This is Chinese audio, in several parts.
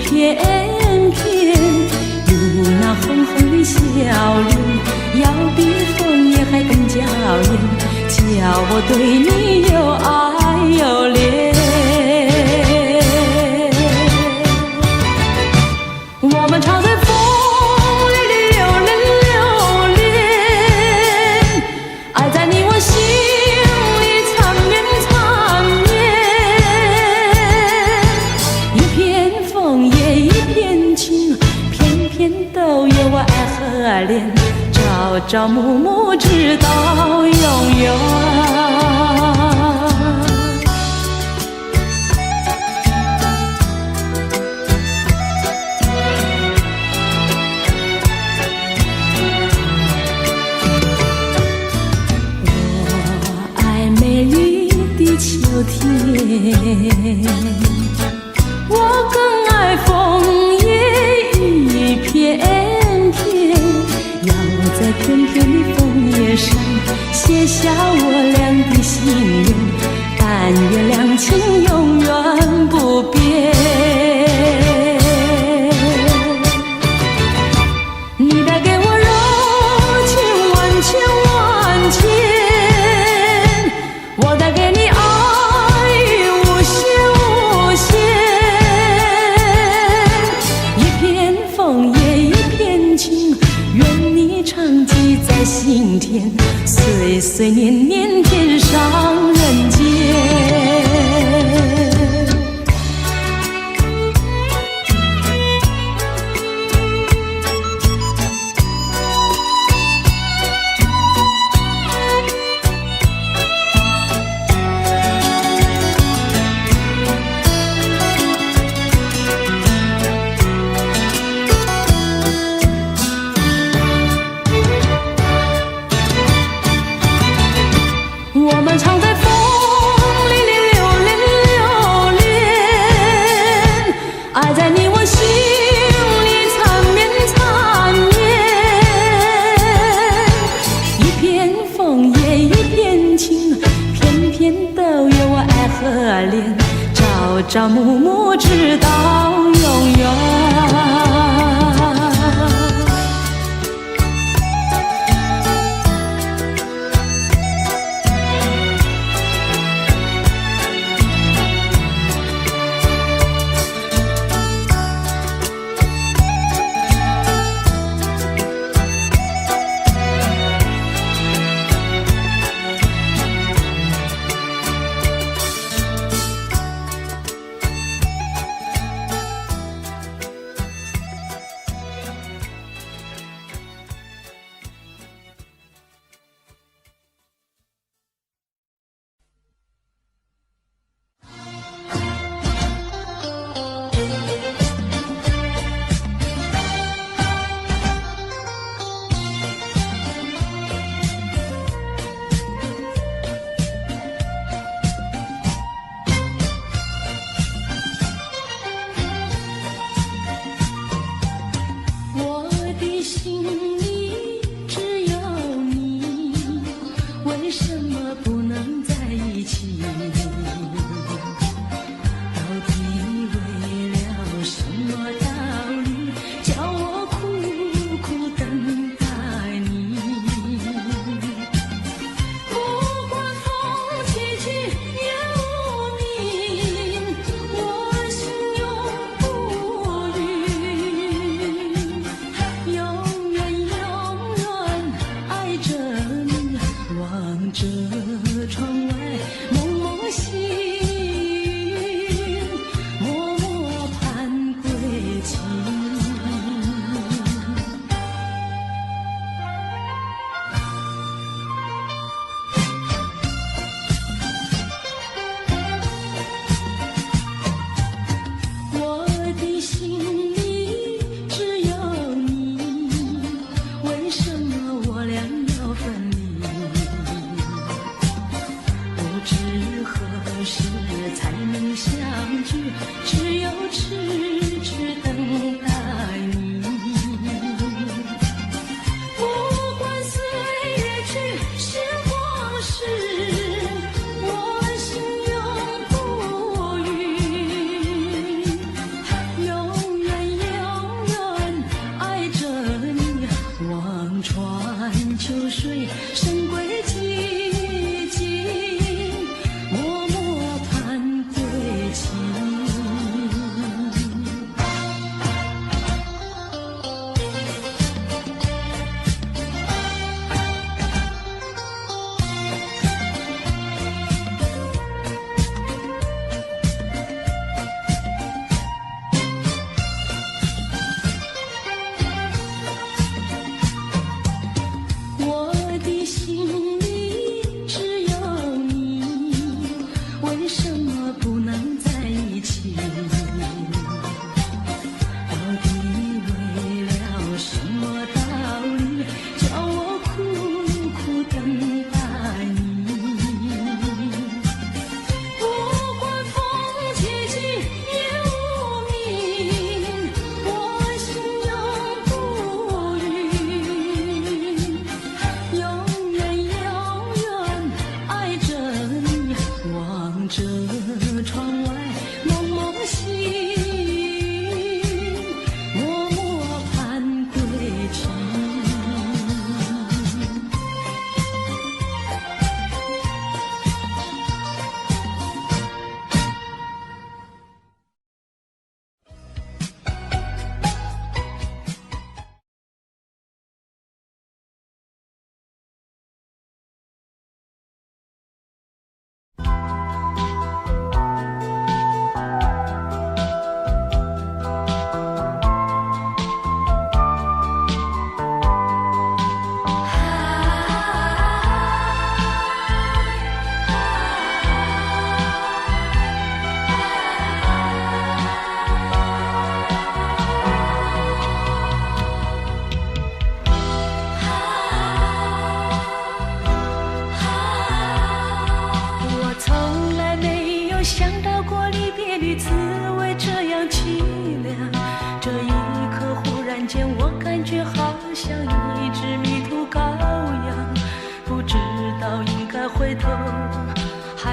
片片，有那红红的笑脸，要比枫叶还更娇艳，叫我对你又爱又恋。我们常在风里流连流连，爱在你我心里缠绵缠绵。一片枫叶一片情，片片都有我爱和恋，朝朝暮暮直到永远。秋天，我更爱枫叶一片片，要在片片的枫叶上写下我俩的心愿，但愿两情永远不变。你带给我柔情万千万千，我带给你爱无限无限。一片枫叶一片情，愿你常记在心田，岁岁年年天上人间。我们常在风里流连流连，爱在你我心里缠绵缠绵。一片枫叶一片情，片片都有我爱和恋，朝朝暮暮直到永远。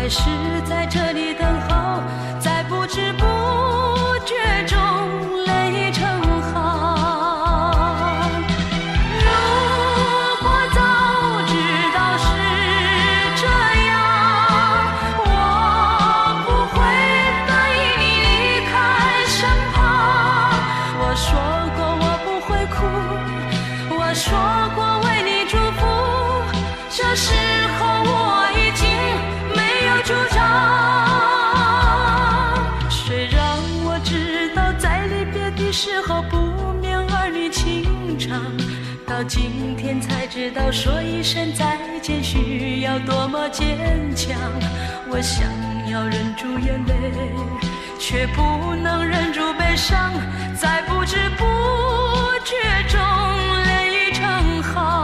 还是在这里等候，在不知不觉中泪成行。如果早知道是这样，我不会答应你离开身旁。我说过我不会哭，我说过为你祝福，这时候我已经没有主张。谁让我知道在离别的时候不免儿女情长，到今天才知道说一声再见需要多么坚强。我想要忍住眼泪，却不能忍住悲伤，在不知不觉中泪成行。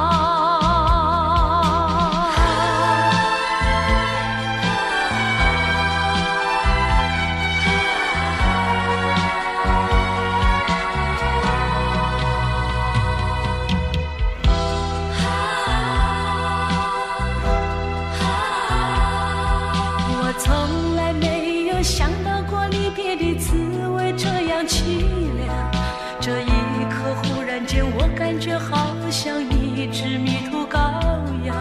从来没有想到过离别的滋味这样凄凉，这一刻忽然间我感觉好像一只迷途羔羊，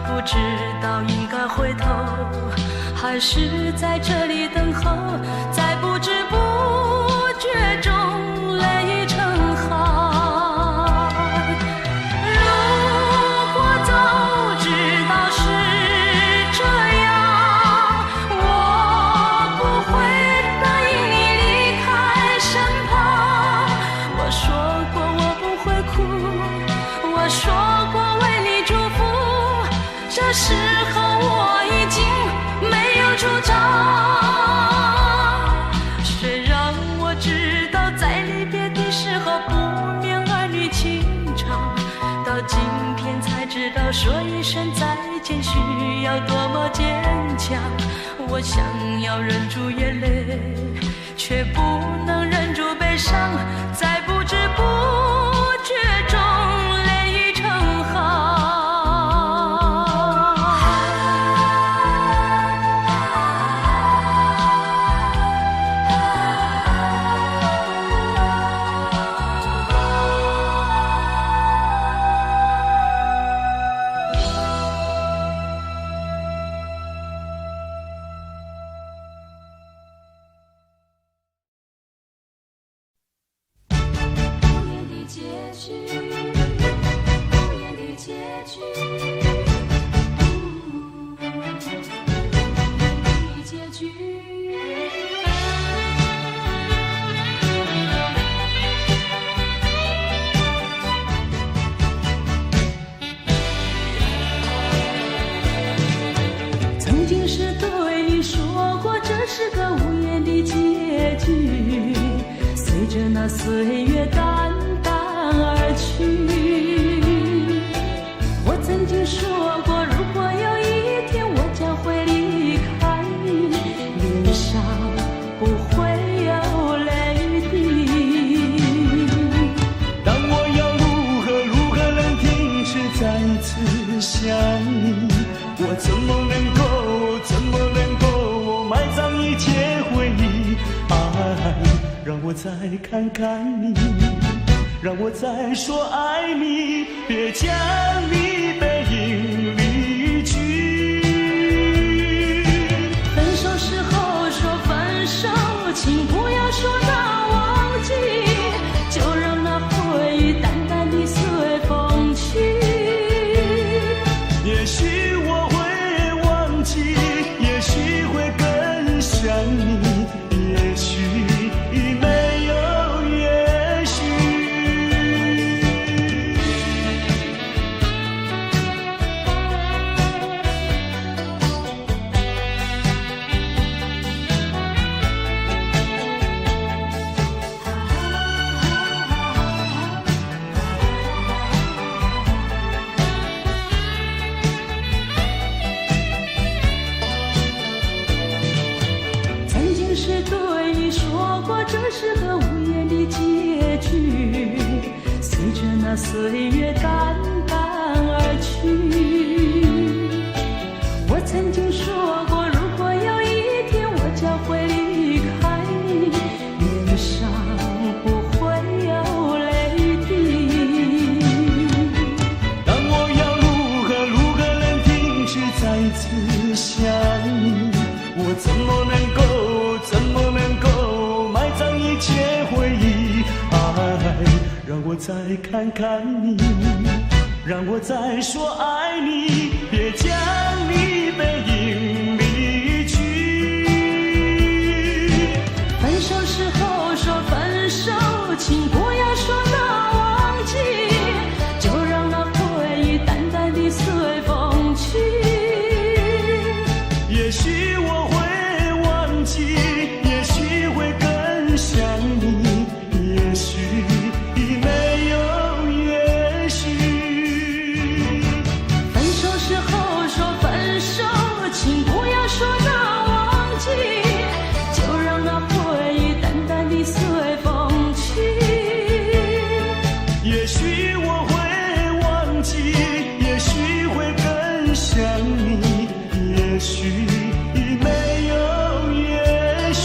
不知道应该回头还是在这里等候，在不知不觉中泪成行。如果早知道是这样，这时候我已经没有主张。谁让我知道在离别的时候不免儿女情长，到今天才知道说一声再见需要多么坚强。我想要忍住眼泪，却不能忍住悲伤，在不知不觉中泪成行。曾经是对你说过这是个无言的结局，随着那岁月淡淡而去。我曾经说过如果有一天我将会离开你，脸上不会有泪滴。但我要如何能停止再次想你，我怎么能够埋葬一切回忆？爱，让我再看看你，让我再说爱你，别将你背影离去。分手时候说分手，请不要说那忘记，就让那回忆淡淡地随风去。也许我会忘记，也许会更想你，也许没有也许。是对你说过这是个无言的结局，随着那岁月淡淡而去。我曾经说过如果我再看看你，让我再说爱你，别将你背影离去。分手时候说分手，请不要说那忘记，就让那回忆淡淡地随风去。也许我会忘记，也许会更想你，也许已没有也许。分手时候说分手，请不要说那忘记，就让那回忆淡淡地随风去。也许我会忘记，也许会更想你，也许已没有也许。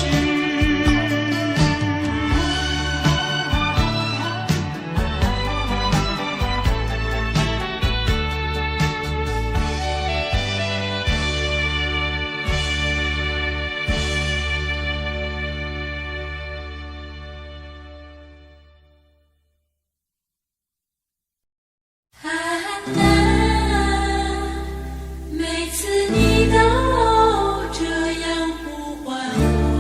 每次你都这样呼唤我，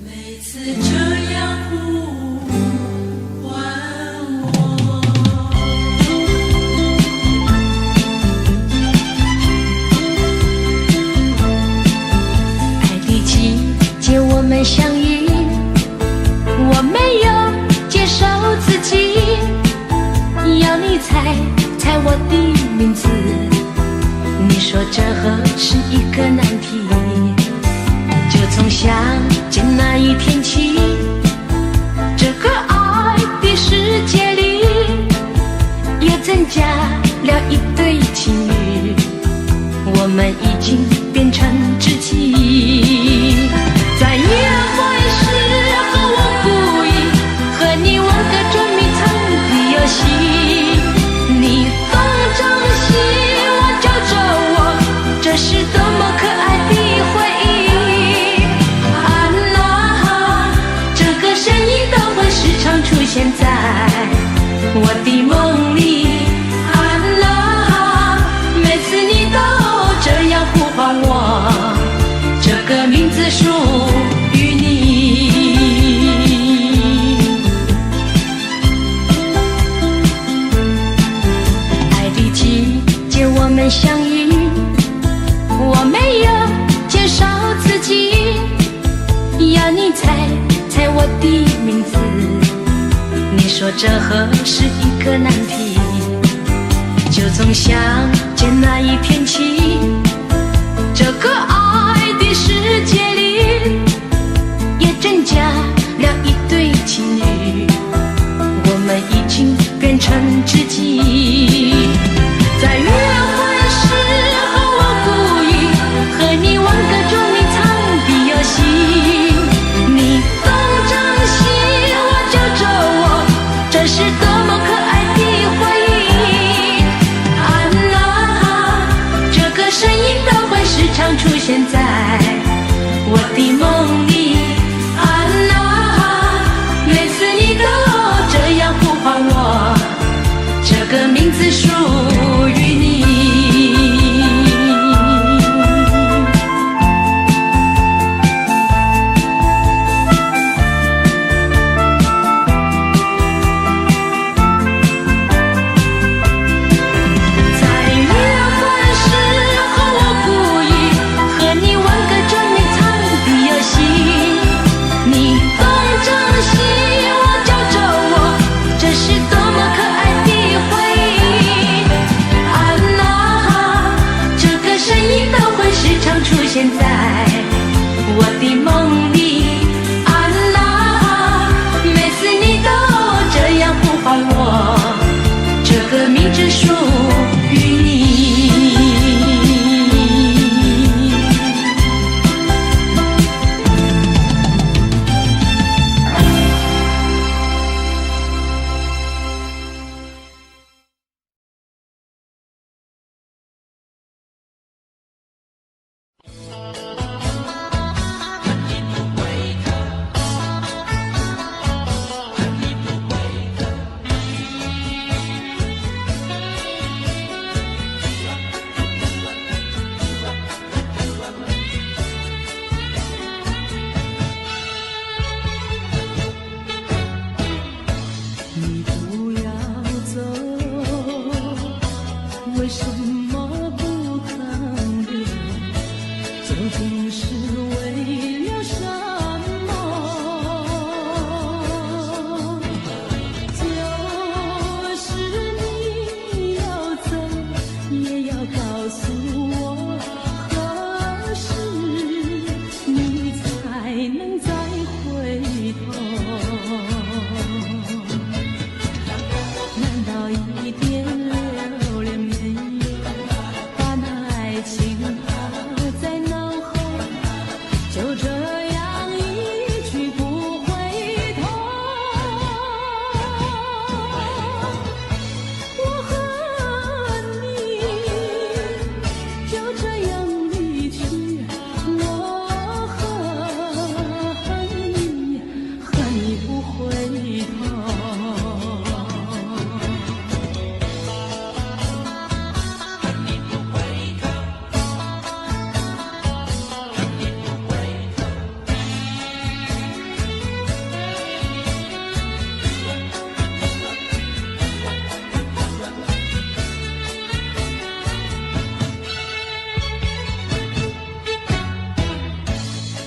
每次这样呼唤我。爱的季节我们相遇，我没有接受自己，要你猜猜我的名字，你说这何是一个难题。就从相见那一天起，这个爱的世界里也增加了一对情侣，我们已经变成知己。在约会时和我故意和你玩个捉迷藏的游戏，你东张西望叫着我，这是多么可爱的回忆。啊啦，这个声音都会时常出现在我的梦里。啊啦，每次你都这样呼唤我，这个名字属于你。爱的季节我们相遇，我没有介绍自己，要你猜猜我的名字，你说这何是一个难题。就从相见那一天起，这个爱的世界里也增加了一对情侣，我们已经变成知己。在约会时和我故意和你玩个捉迷藏的游戏，你东张西望叫着我，这是多么可爱的回忆。啊啦，这个声音都会时常出现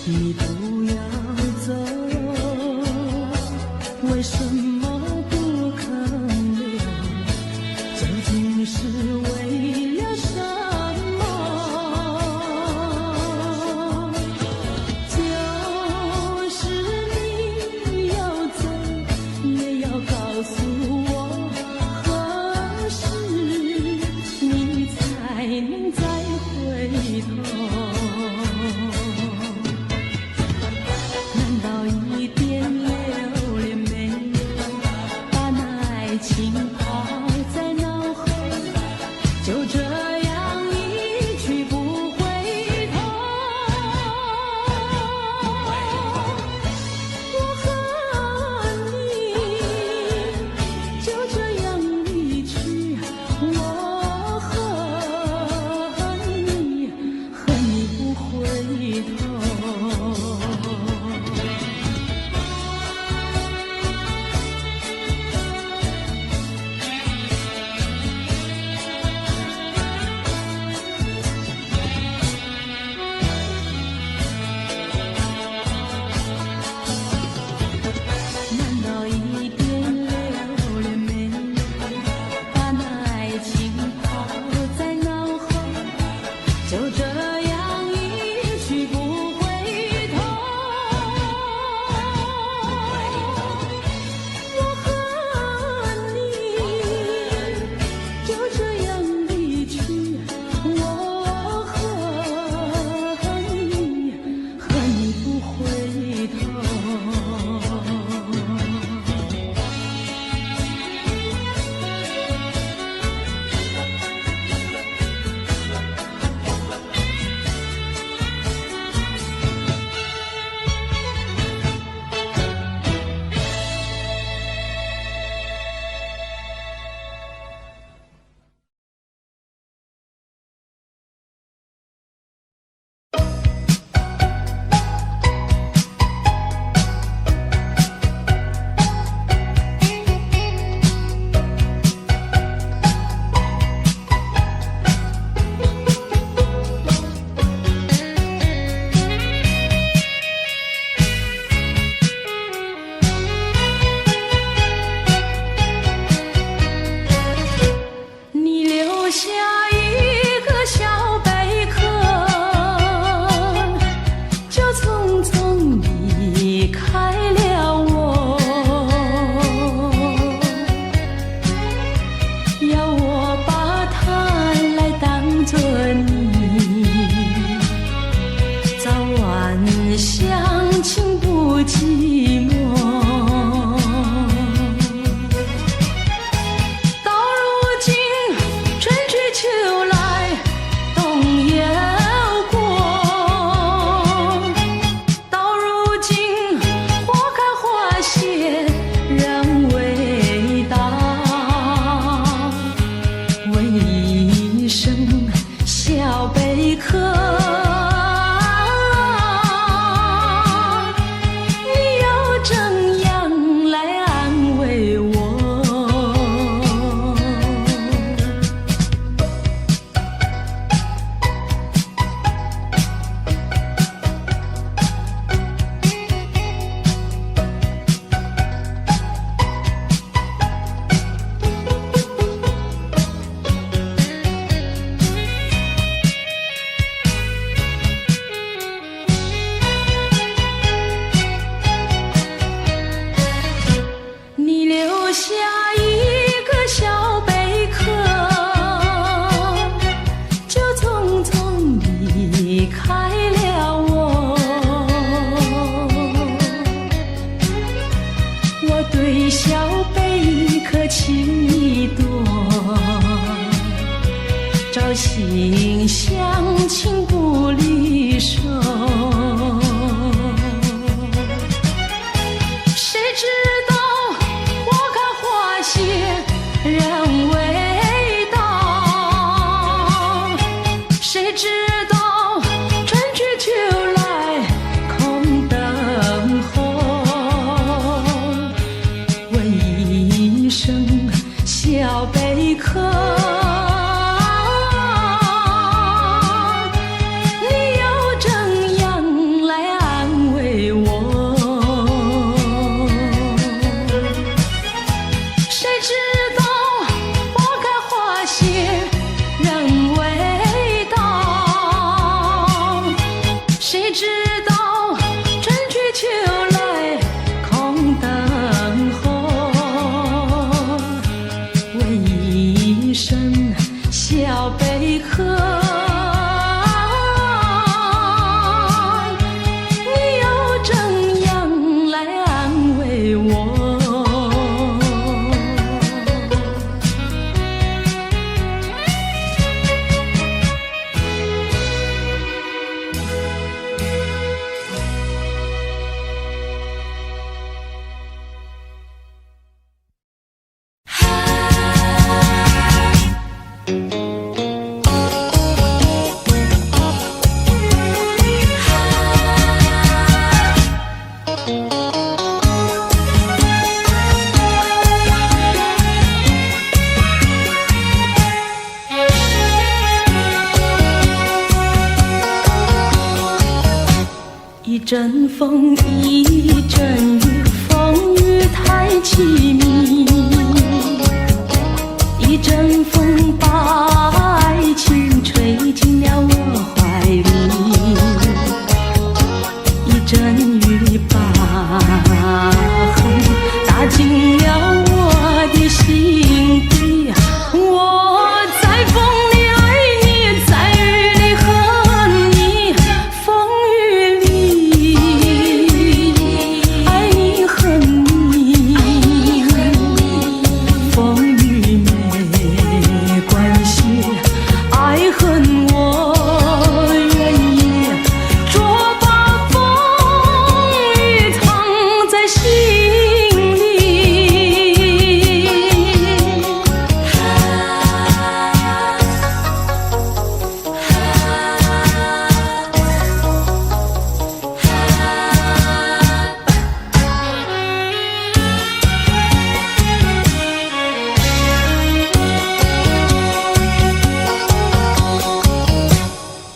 你不要走，为什么不肯留？究竟是为了什么？就是你要走，也要告诉我何时你才能再回头。一点留恋没有，把那爱情抛在脑后，就这样一去不回头。我和你就这样离去，我和你不回头。心相亲不离手，谁知道壳，你又怎样来安慰我？谁知道花开花谢人未到，谁知道春去秋来空等候，为一声小贝壳，你又怎样来安慰我？一阵风，一阵雨，风雨太凄迷。一阵风把爱情吹进了我怀里，一阵雨把恨打进了我的心底。我在风里爱你，在雨里恨你，风雨里爱你恨你，风雨没关系，爱恨我愿意，捉把风雨藏在心里。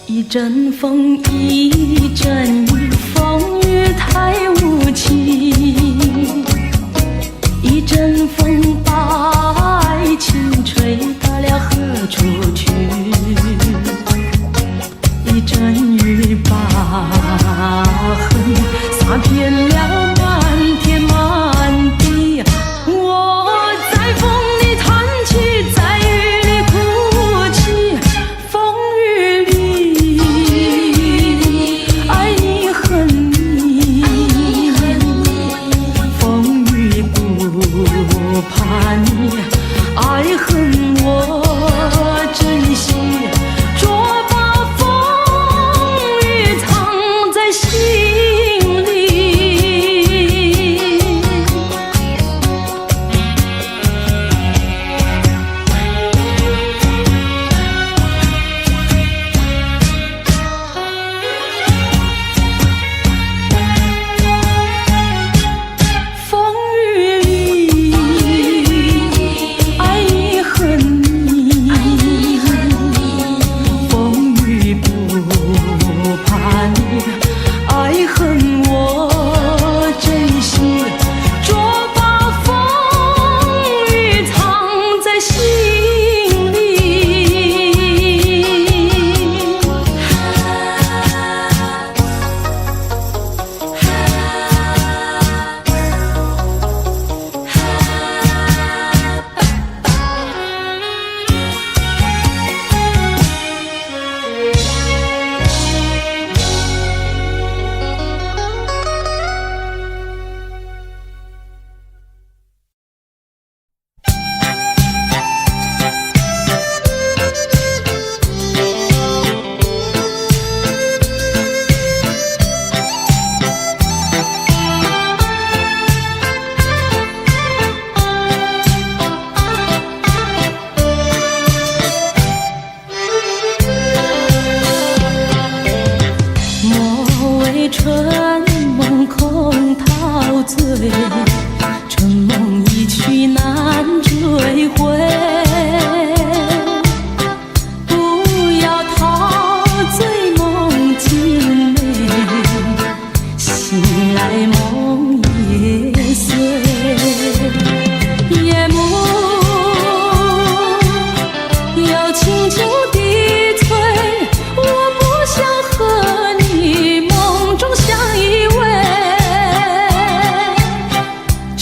一阵风，一阵雨，风雨太无情。一阵风把爱情吹到了何处去？一阵雨把恨洒遍了满天满地。我在风里叹气，在雨里哭泣，风雨里爱你恨你，风雨不怕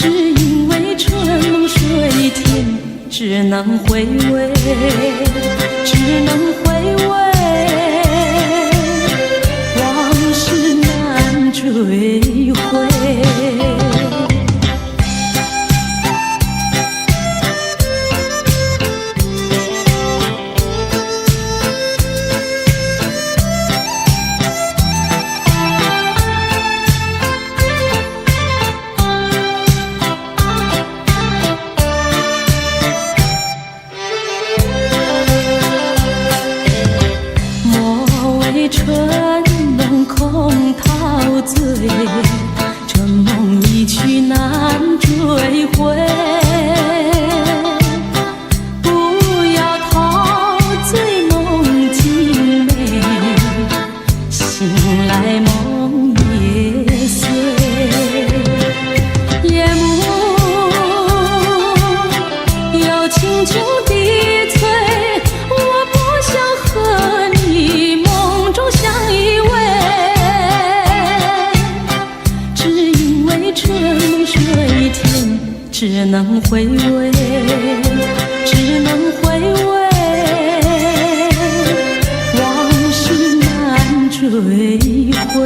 只因为春梦水天，只能回味，只能回味，往事难追回。春梦空陶醉，这梦一去难追回。不要陶醉梦境美，醒来梦也碎。夜幕又轻轻低垂，我不想和你相依偎，只因为春梦水天，只能回味，只能回味，往事难追回。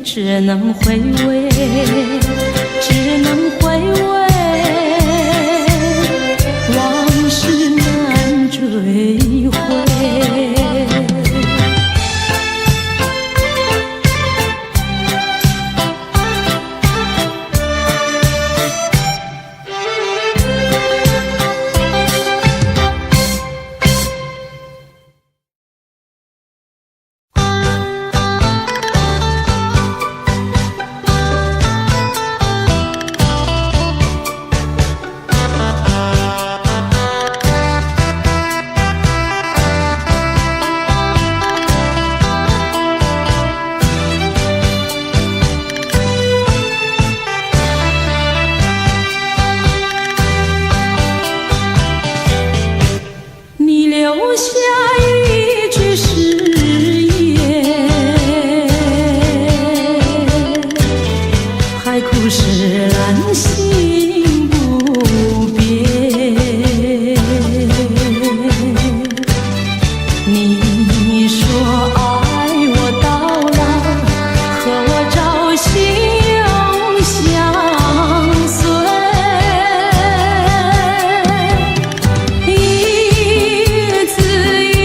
只能回味，只能回味，往事难追回。留下一句誓言，海枯石烂心不变。你说爱我到老，和我朝夕永相随。一字一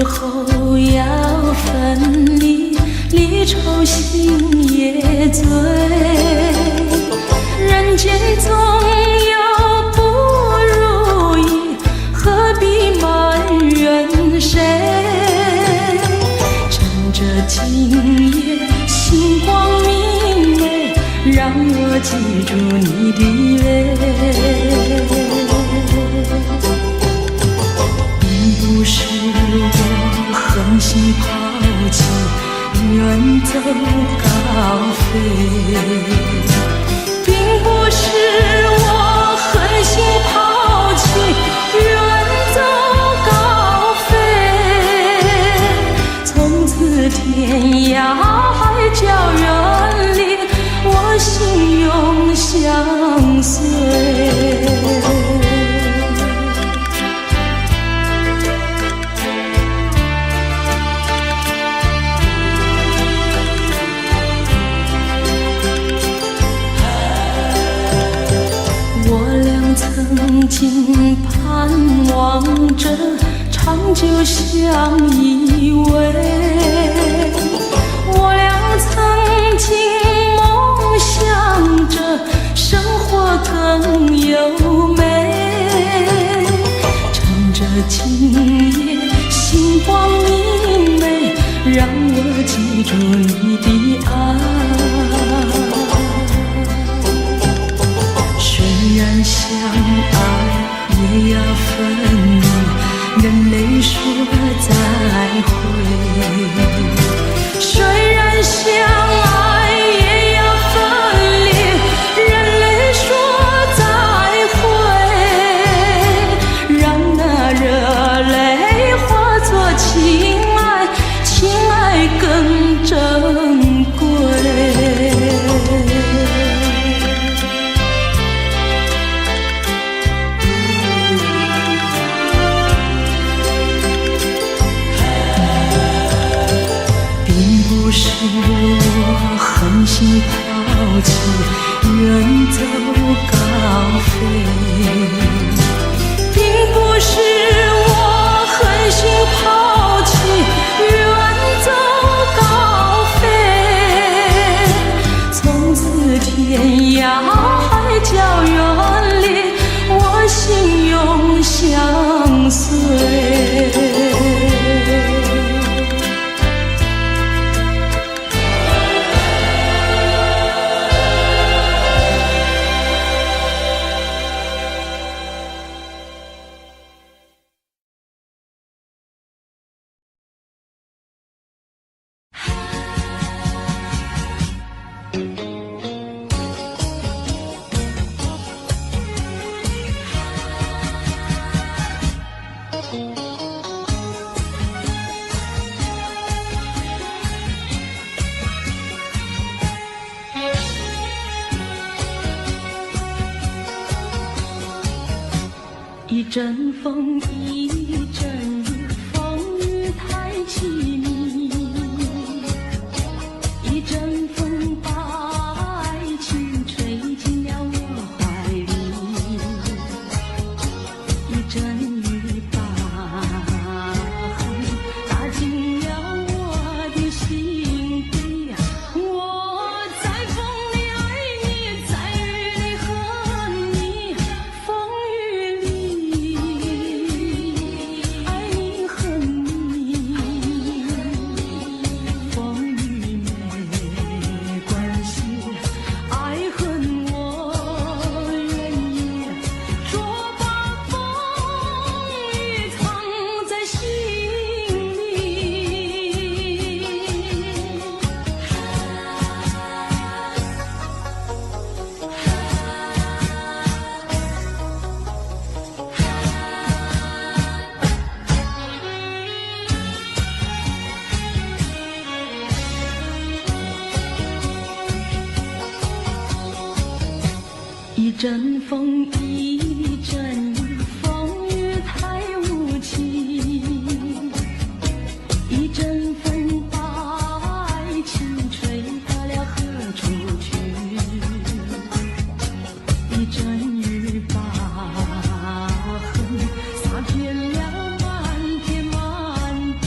后要分离，离愁心也醉。人间总有不如意，何必埋怨谁？趁着今夜星光明媚，让我记住你的泪。并不是我狠心抛弃，远走高飞。并不是我狠心抛弃，远走高飞。从此天涯海角远离，我心永相随。曾经盼望着长久相依偎，我俩曾经梦想着生活更优美。趁着今夜星光明媚，让我记住你的爱。虽然相爱也要分离，任泪说再会。虽然相爱也要分离，任泪说再会。让那热泪化作情爱，情爱更珍贵。不是我狠心抛弃，远走高飞。并不是我狠心抛弃，远走高飞。从此天涯海角远离，我心永相随。一阵风，一阵雨，风雨太凄迷。一阵风把爱情吹进了我怀里，一阵雨把恨打进了我的心底。我在风里爱你，在雨里恨你，风雨里爱你恨你，风雨没关系，爱恨我愿意，说把风雨藏在心里。一阵风，一阵雨，风雨太无情。一阵风把爱情吹到了何处去？一阵雨把恨洒遍了满天满地。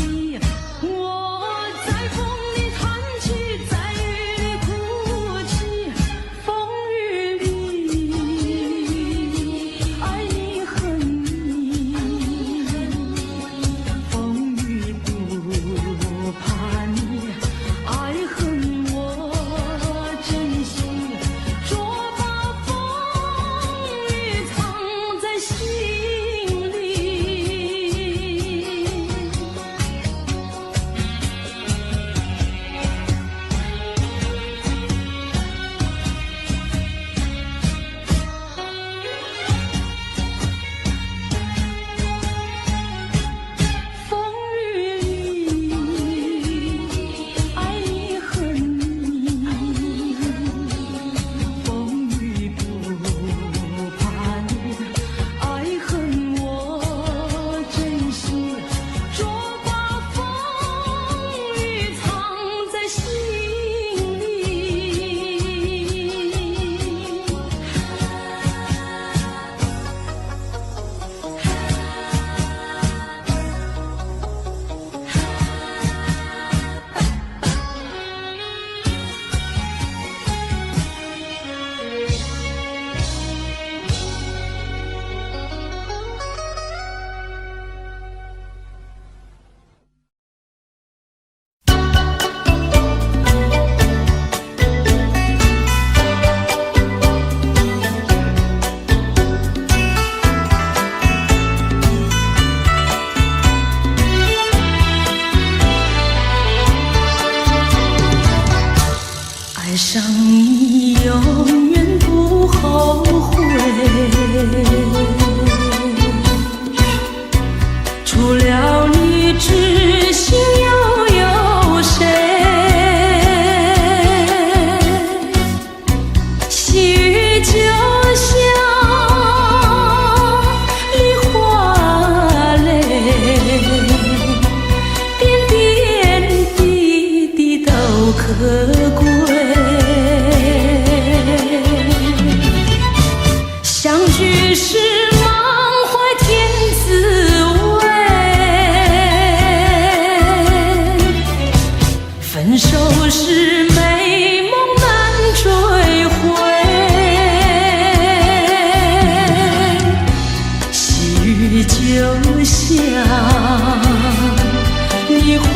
你花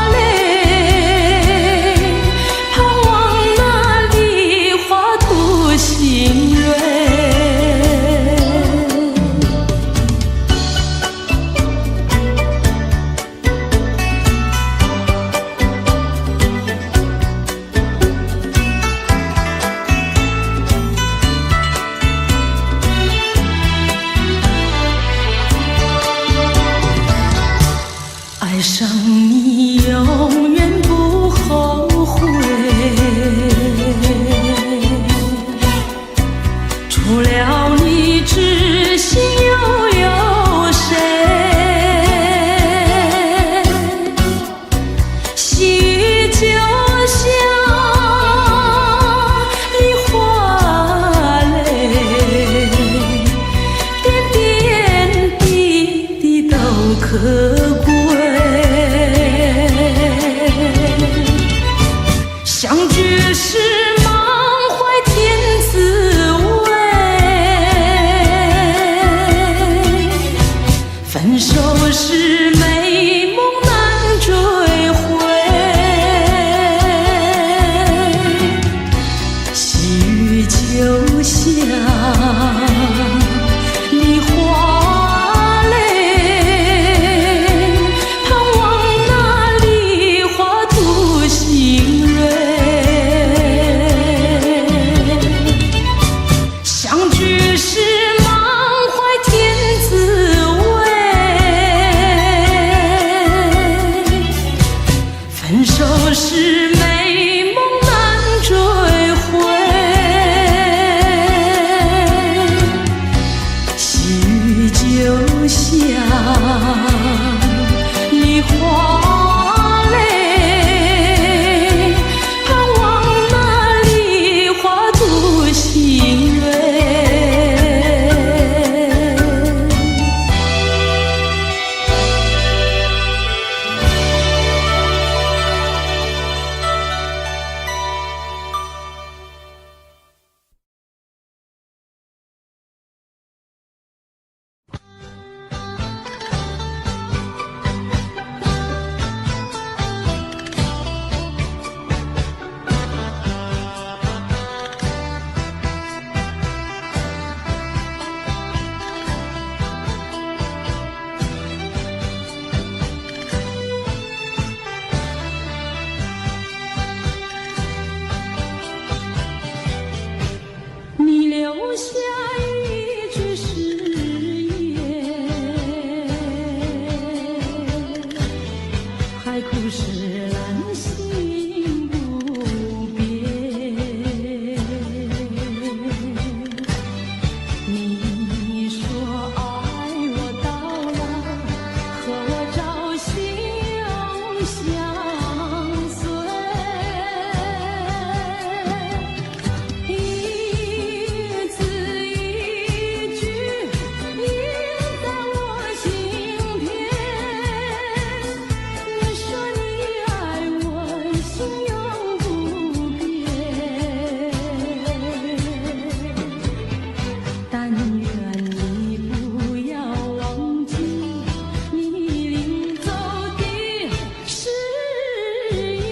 泪，盼望那梨花吐新蕊。爱上你永远不后悔，除了你知心又有谁？细雨就像梨花泪，点点滴滴都可贵。相聚时满怀甜滋味，分手时美梦难追回。细雨就像梨花泪，盼望那梨花吐新蕊。相聚时满怀甜滋味，分手时美梦难追回。细雨就像梨花泪，盼望那梨花吐新蕊。你留下一句誓言，海枯石烂心不变。你说爱我到老，和我朝夕相随。一字一句印在我心田。你说你爱我，心永不变。但愿你不要忘记你临走的誓言。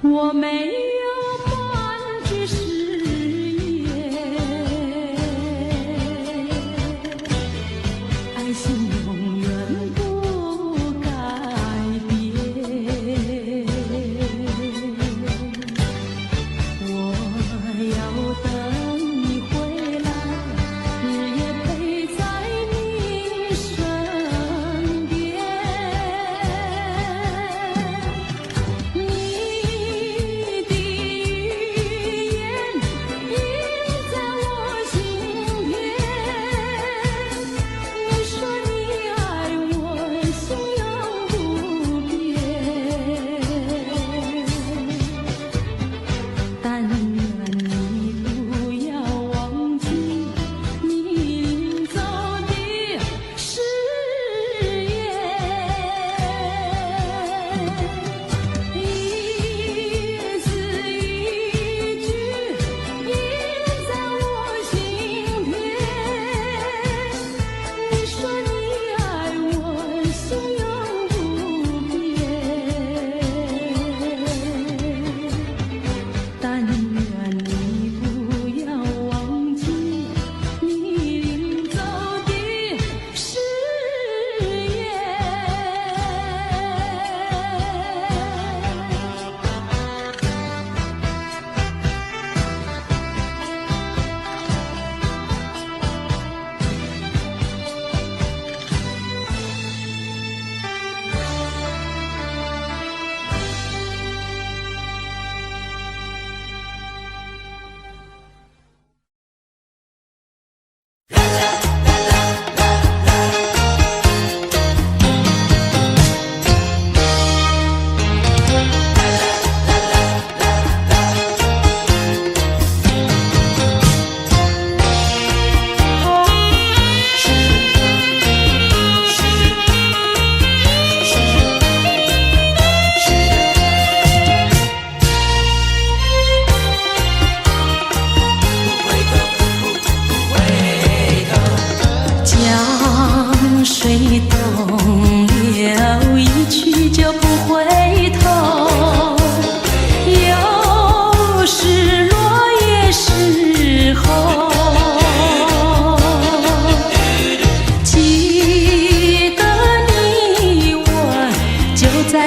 我没有半句誓言，爱情永远不改变。我要等你回来，日夜陪在你身边。你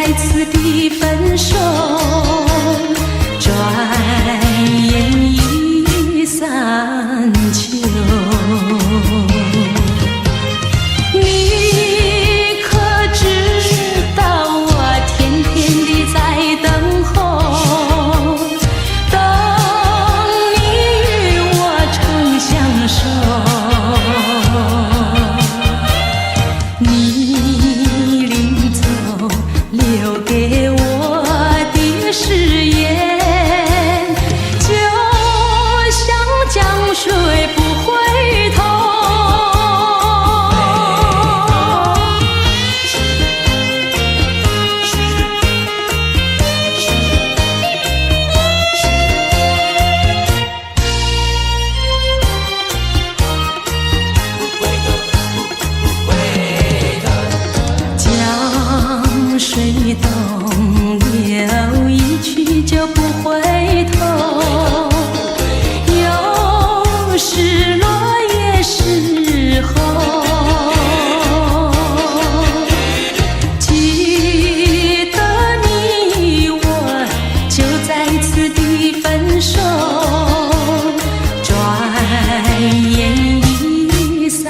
在此地分手，转眼已散秋。你可知道我天天地在等候，等你与我长相守。你临走留给我的誓言，就像江水不回头。江水东流，一去就不回头。有时落也时候，记得你我就在此地分手，转眼已散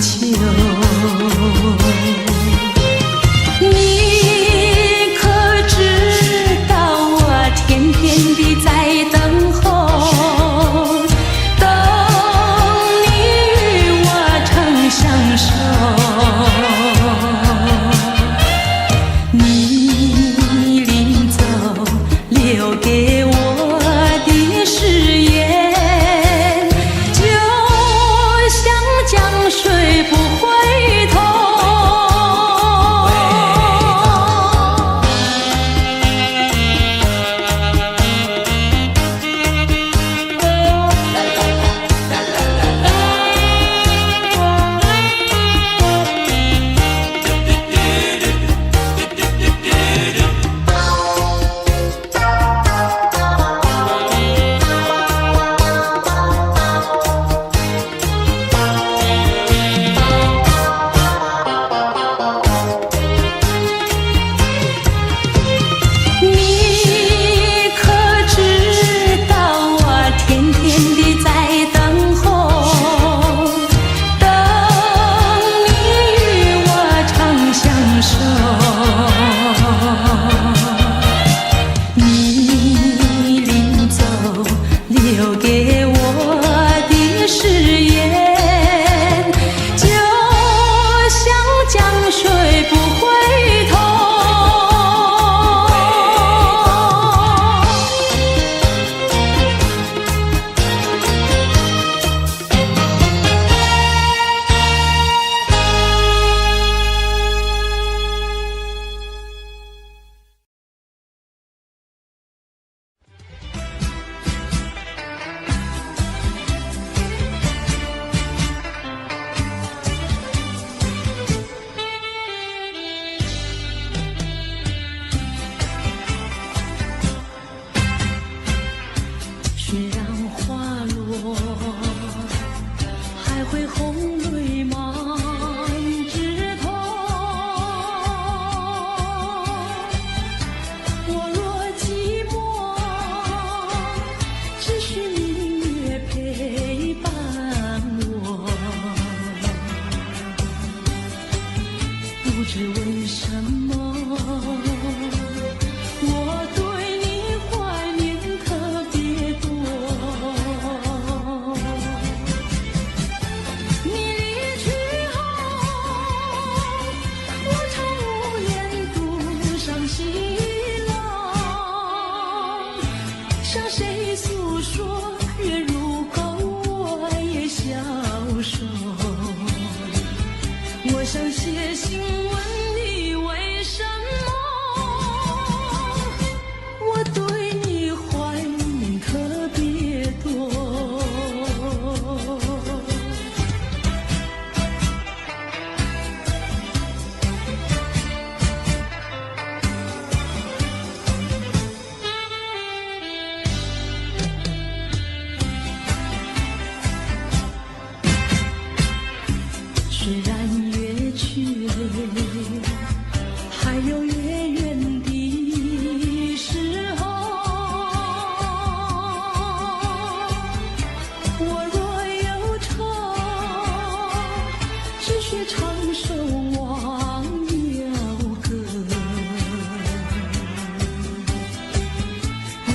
秋。你可知道我天天地在等候，等你与我长相守。你临走留给我的誓言，就像江水不回头。你可知道我天天地在等候，等你与我长相守。你临走留给我的誓言，就像江水不回头。雪让花落，还会红泪满枝头。我若寂寞，只需明月陪伴我。不知为什么，我对你怀念特别多。你离去后，我常无言独上西浪，向谁诉说？月如钩，我也消瘦。我想写信问你为什么。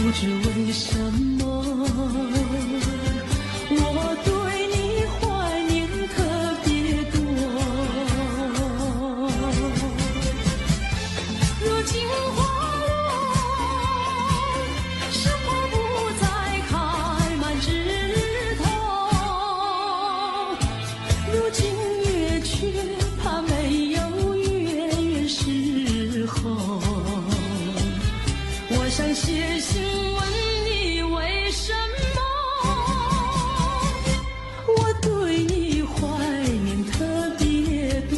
不知为什么，我对你怀念特别多。如今花落，生活不再开满枝头。如今月缺，怕没有月圆时候。我想写信问你为什么，我对你怀念特别多。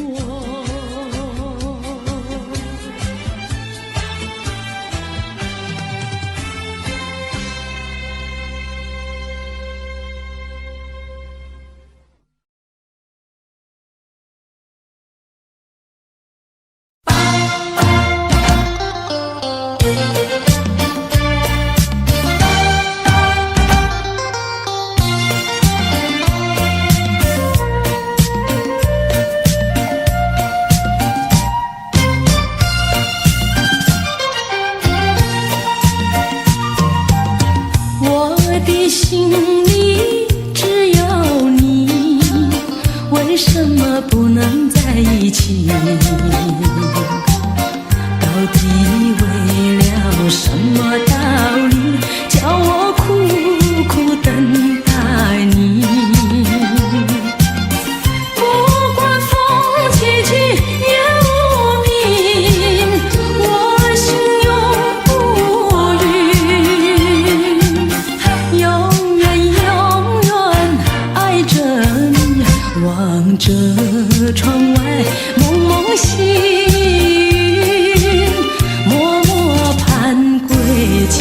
心里只有你，为什么不能在一起？到底为了什么道理，叫我苦苦等待你？不管风起起也无名，我心永不渝。永远爱着你，望着窗外蒙蒙星，默默盼归期。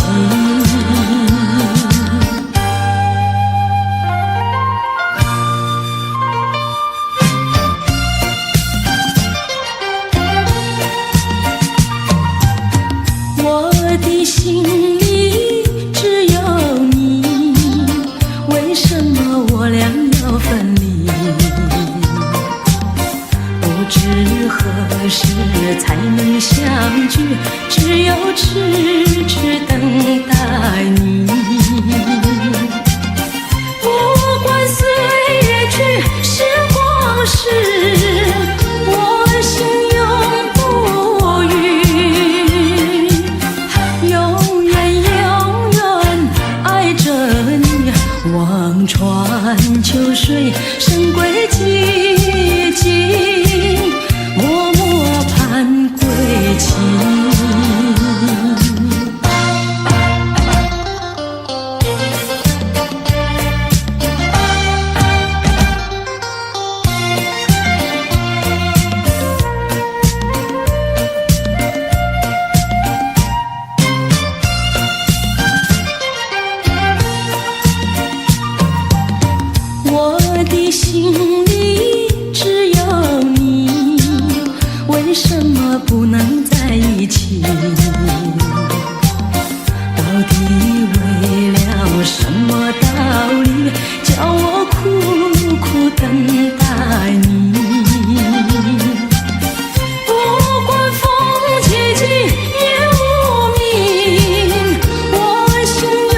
我的心里只有你，为什么我俩要分离？不知何时才能相聚，只有痴痴等待你。不管岁月去，时光逝，我心永不渝。永远爱着你，望穿秋水，神归寂静，默默盼归期。我的心里只有你，为什么不能在一起？到底为了什么道理，叫我苦苦等待你？不管风起起也无名，我心永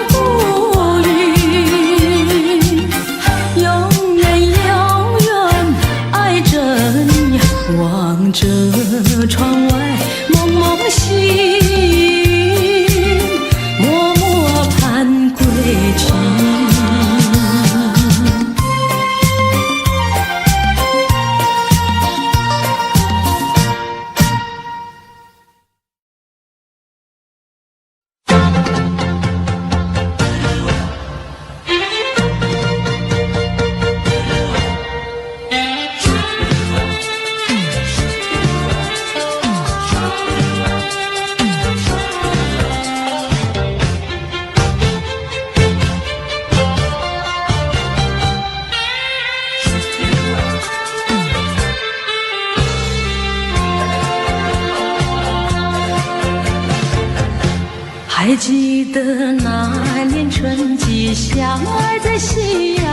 不渝。永远爱着你，望着窗外蒙蒙星，默默盼归期。还记得那年春季相爱在夕阳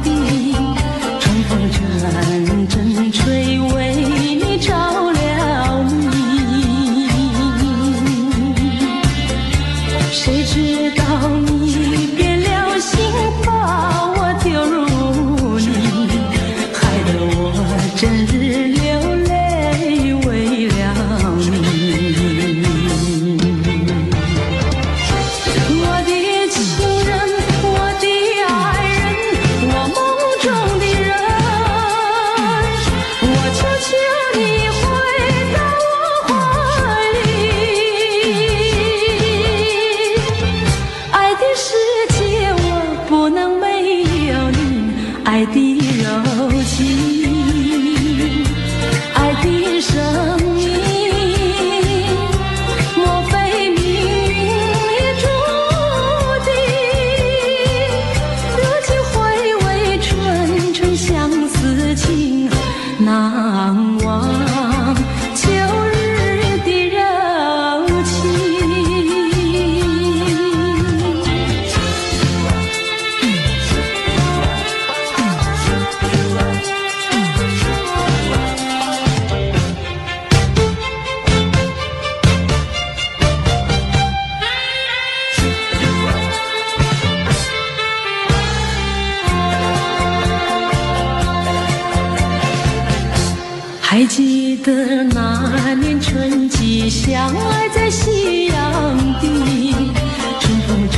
地，春风阵阵吹，为你着了迷。谁知相爱在夕阳底，春风阵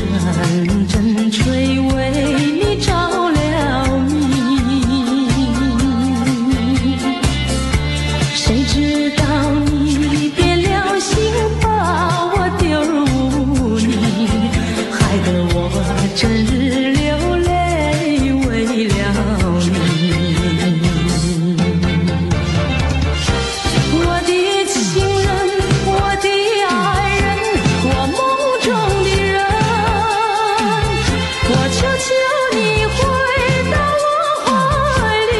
阵吹，为你着了迷。谁知道你变了心，把我丢入污泥，害得我整日流泪为了你。我的情人，我的爱人，我梦中的人，我求求你回到我怀里。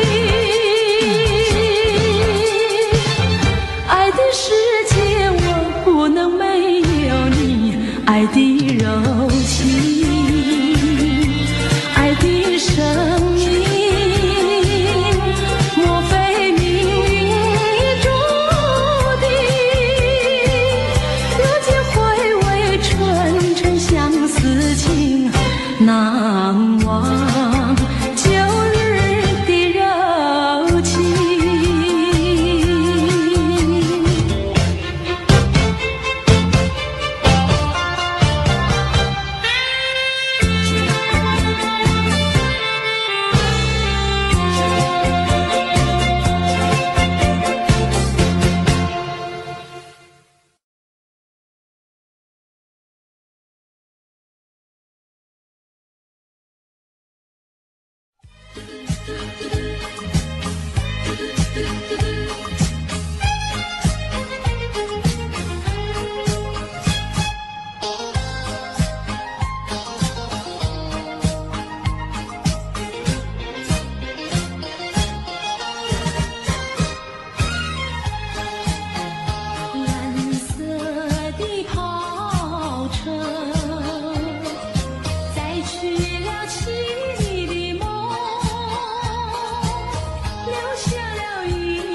爱的世界我不能没有你，爱的柔情，爱的生命，莫非命运已注定？如今回味纯纯相思情，难忘旧日的柔情。蓝色的跑车载去了凄迷的梦，留下了一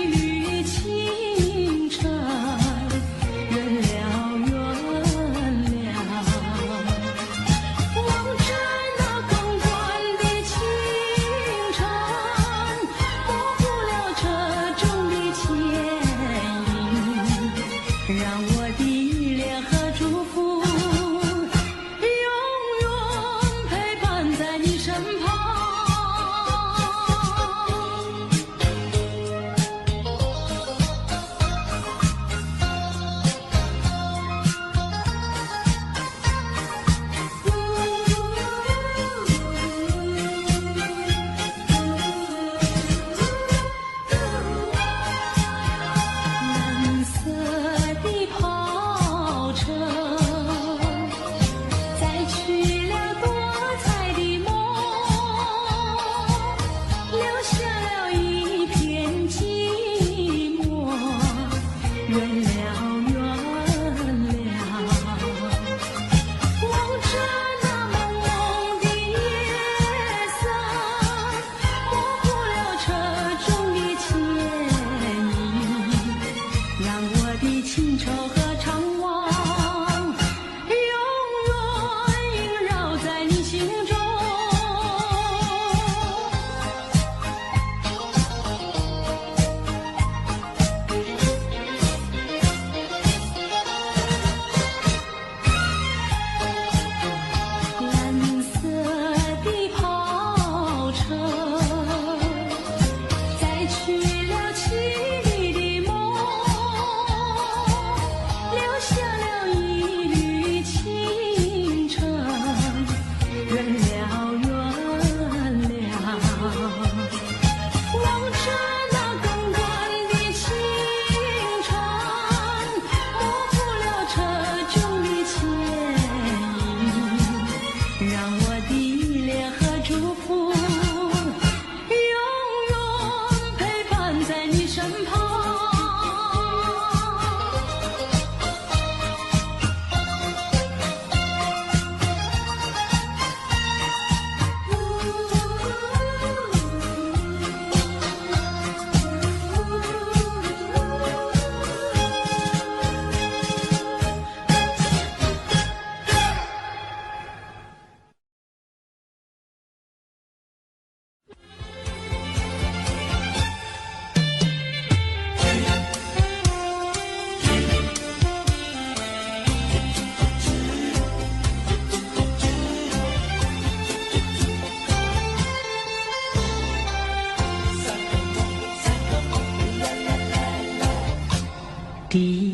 缕清晨，原了原了。望着那更短的清晨，模糊了车中的牵引，让我的依恋和祝福永远陪伴在你身旁。蓝色的跑车载去了多彩的梦，留下了一片寂寞，原了原了。望着那蒙蒙的夜色，模糊了车中的牵引，让我的情愁和怅惘永远萦绕在你心中。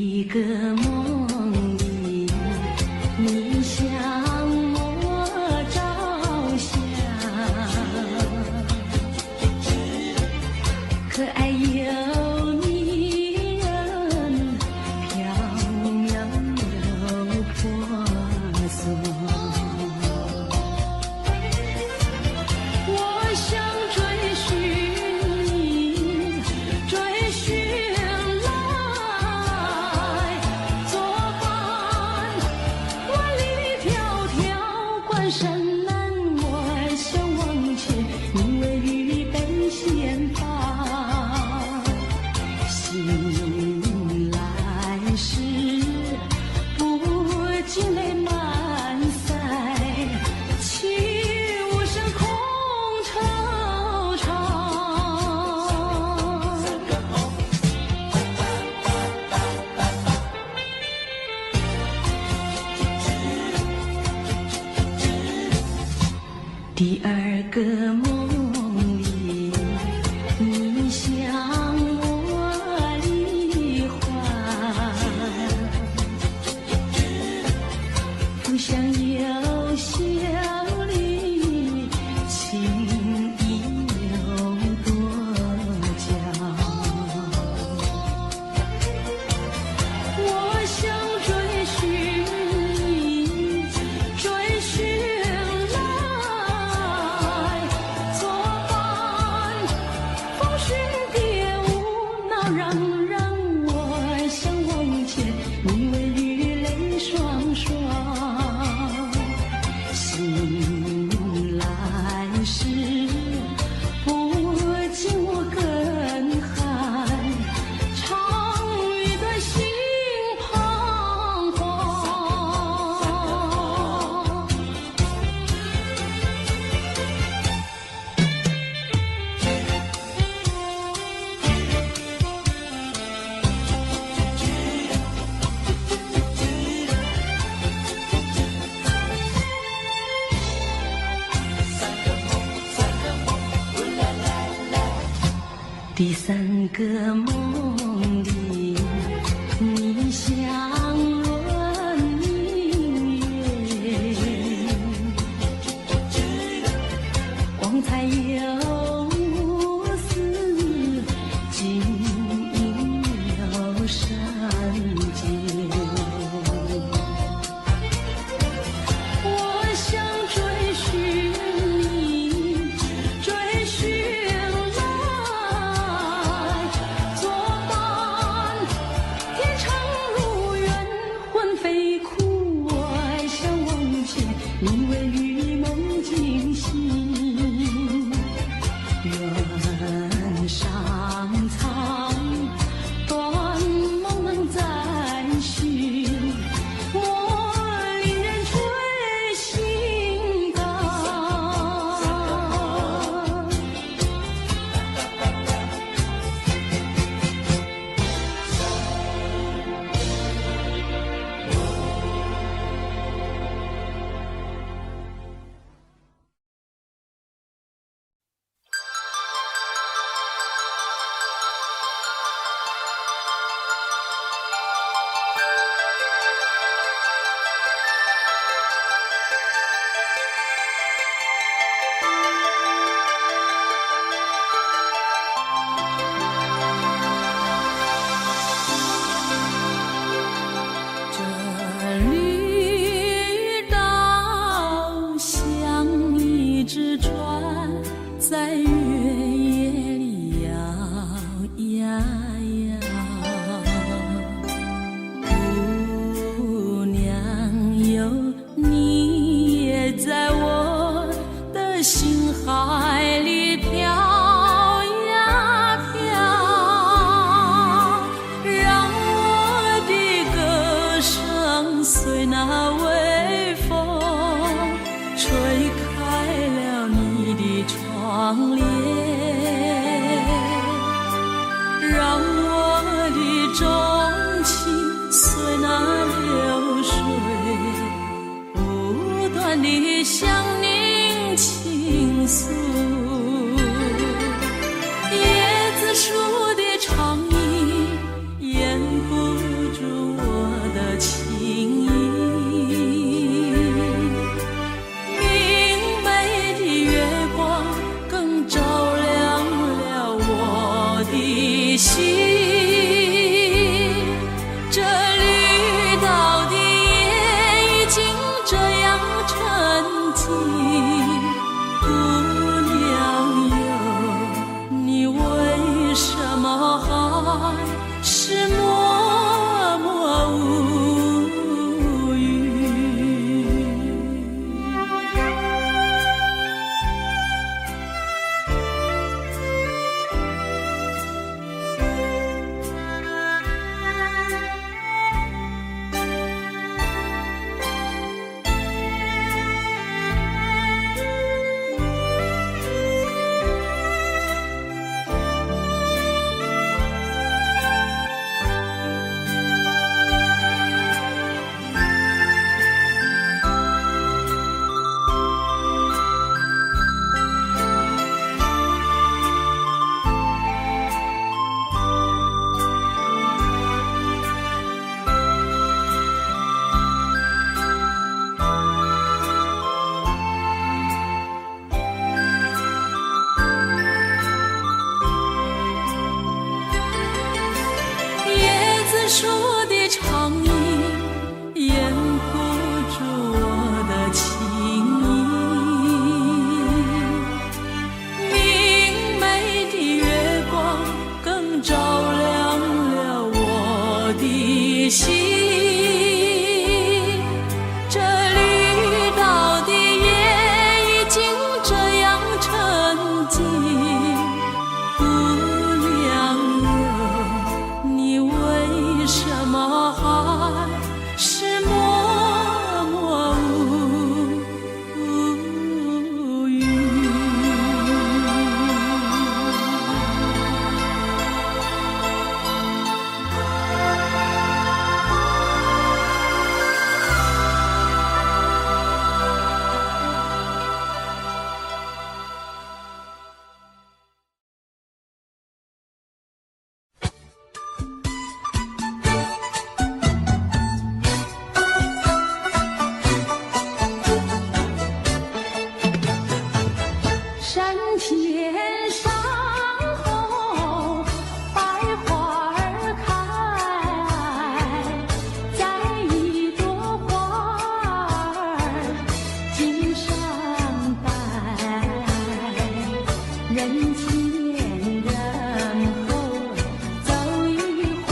一个梦里，你向我照相，可爱又迷人，缥缈又婆娑。我想追寻你，追寻来作伴。万里迢迢，关山难，我想往前，你为预备先发。醒来时，不禁泪满腮，泣无声空惆怅。第二个梦里，你向我离怀，不想有笑里，情意有多娇。我想追寻你，追寻来作伴。风雪蝶舞，闹嚷嚷，我想往前，你为雨泪双双。醒来时，不禁我更寒，长雨的心彷徨。第三个梦里，你向我明月，光彩又似金银又闪见。我想追寻你，追寻来作的心，这绿岛的夜已经这样沉静。不良友，你为什么还是默默无语？山天上红，百花儿开，在一朵花儿襟上戴，人前人后走一回，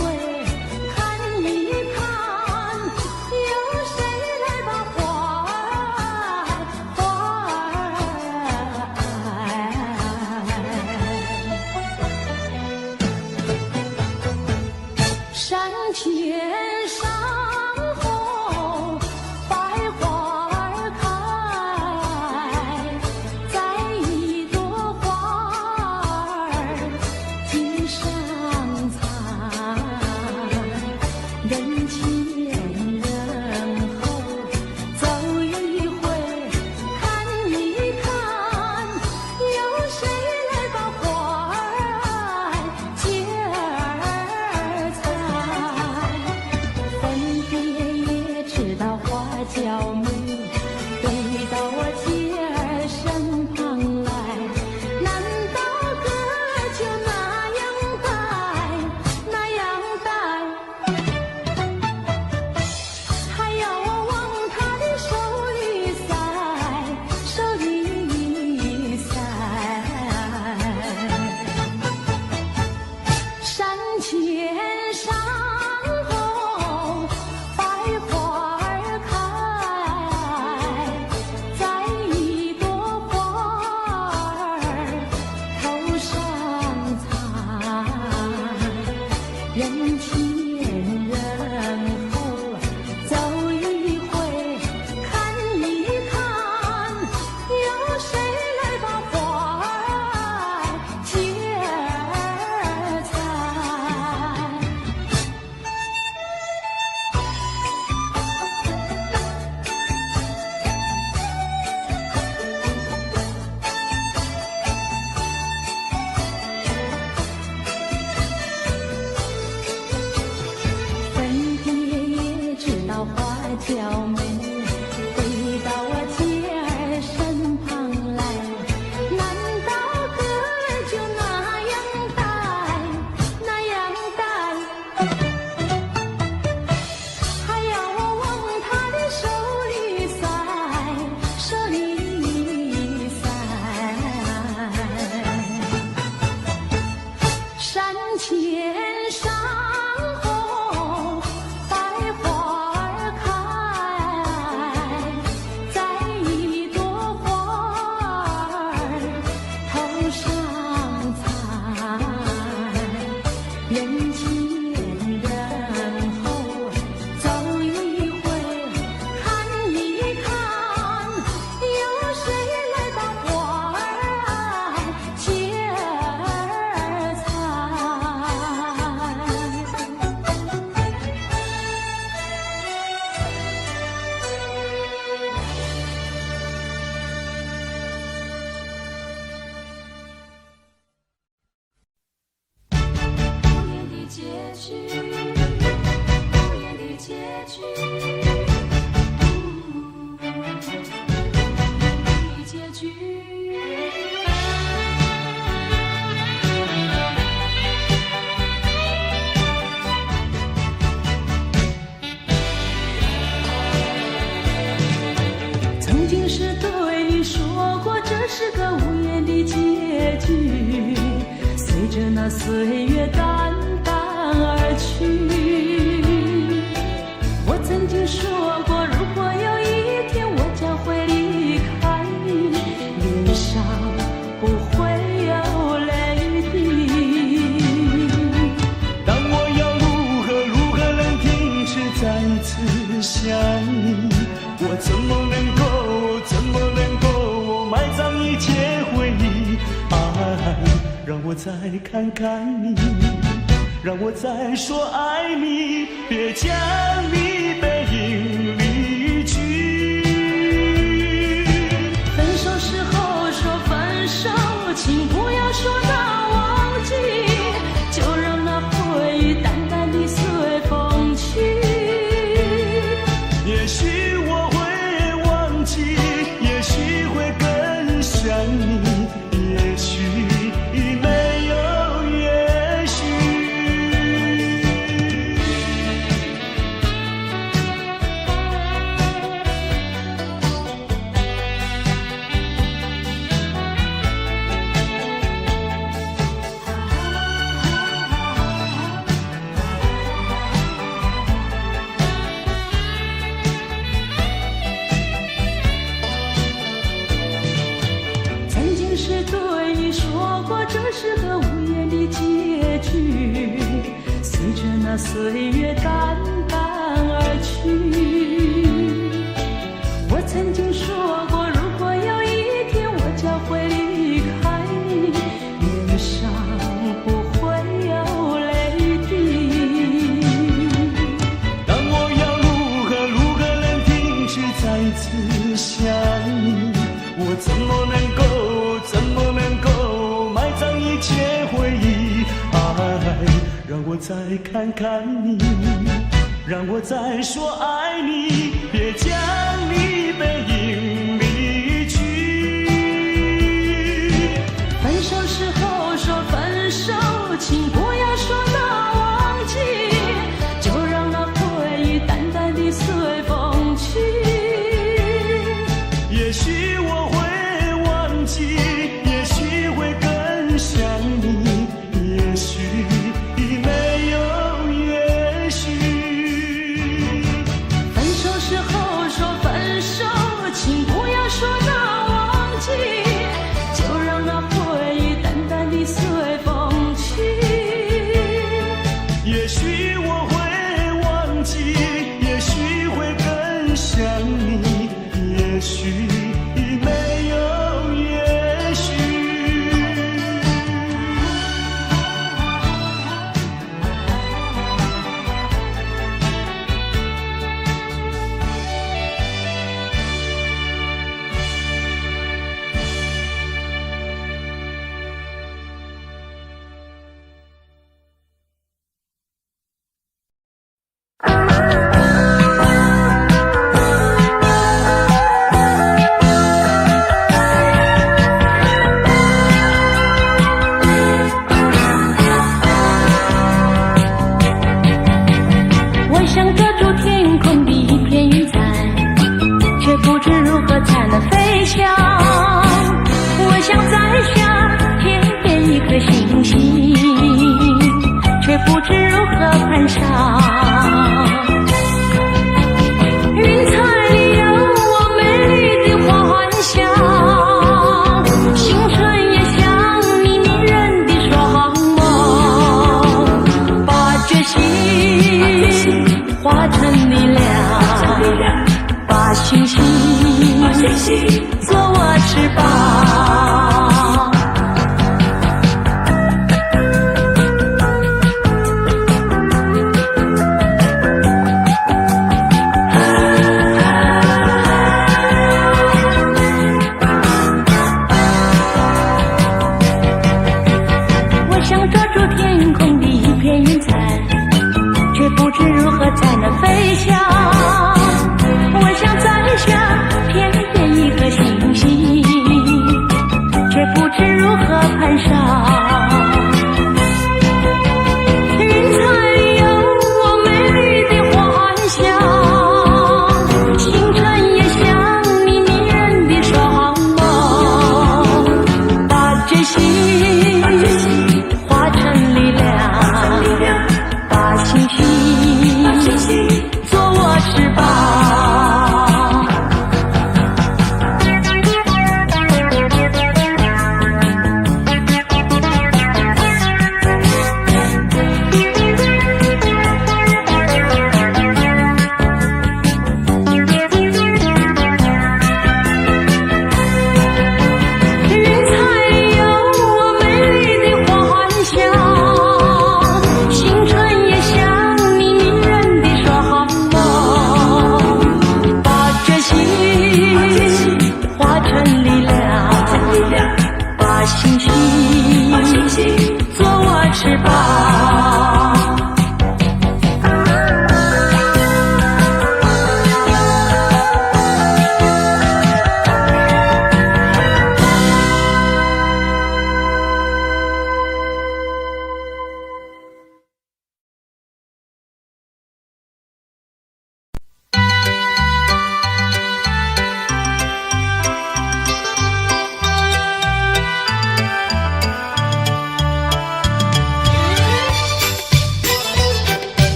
看一看，有谁来把花儿山天上红，百花儿开，在一朵花儿襟上采，人前人后走一回，看一看，有谁来把花儿接儿采？分别也知道花娇美，飞到我姐儿身旁来，难道哥就那样戴，那样戴？还要我往他的手里塞，手里塞。山前上红，百花儿开，在一朵花儿头上采，人前人后走一回，看一看，有谁来把花儿接儿采？分别也知道花娇美，飞到我姐儿身旁来，难道哥就那样戴，那样戴？还要我往他的手里塞，手里塞。山前上红，百花儿开，在一朵花儿头上采，人前人后走一回，看一看，有谁来把花儿接儿采？无言的结局，无言的结局，无言的结局。曾经是对你说过，这是个无言的结局，随着那岁月淡淡而去。次想你，我怎么能够埋葬一切回忆？爱，让我再看看你，让我再说爱你，别将你背影离去。分手时候说分手，请不要说那忘记，就让那回忆淡淡地随风去。也许我会忘记，也许会更想你，也许没有也许。曾经是对你说过，这是个无言的结局，随着那岁月淡淡而去。我曾经说过，如果有一天我将会离开你，脸上不会有泪滴。但我要如何能停止再次想你？我怎么能够埋葬一切回忆？爱，让我再看看你，让我再说爱你，别将你背影离去。分手时候说分手，请不要说那忘记，就让那回忆淡淡地随风去。也许我会忘记，也许会更想你，也许没有也许。分手时候说分手，请不要说那忘记，就让那回忆淡淡地随风去。也许我会忘记，也许会更想你，也许没有也许。我想遮住天空的一片云彩，却不知如何才能飞翔。我想摘下天边一颗星星，却不知如何攀上。云彩里有我美丽的幻想，星辰也像你迷人的双眸，把决心化成力量，把星星做我翅膀。我想抓住天空的一片云彩，却不知如何才能飞翔。我想摘下天边一颗星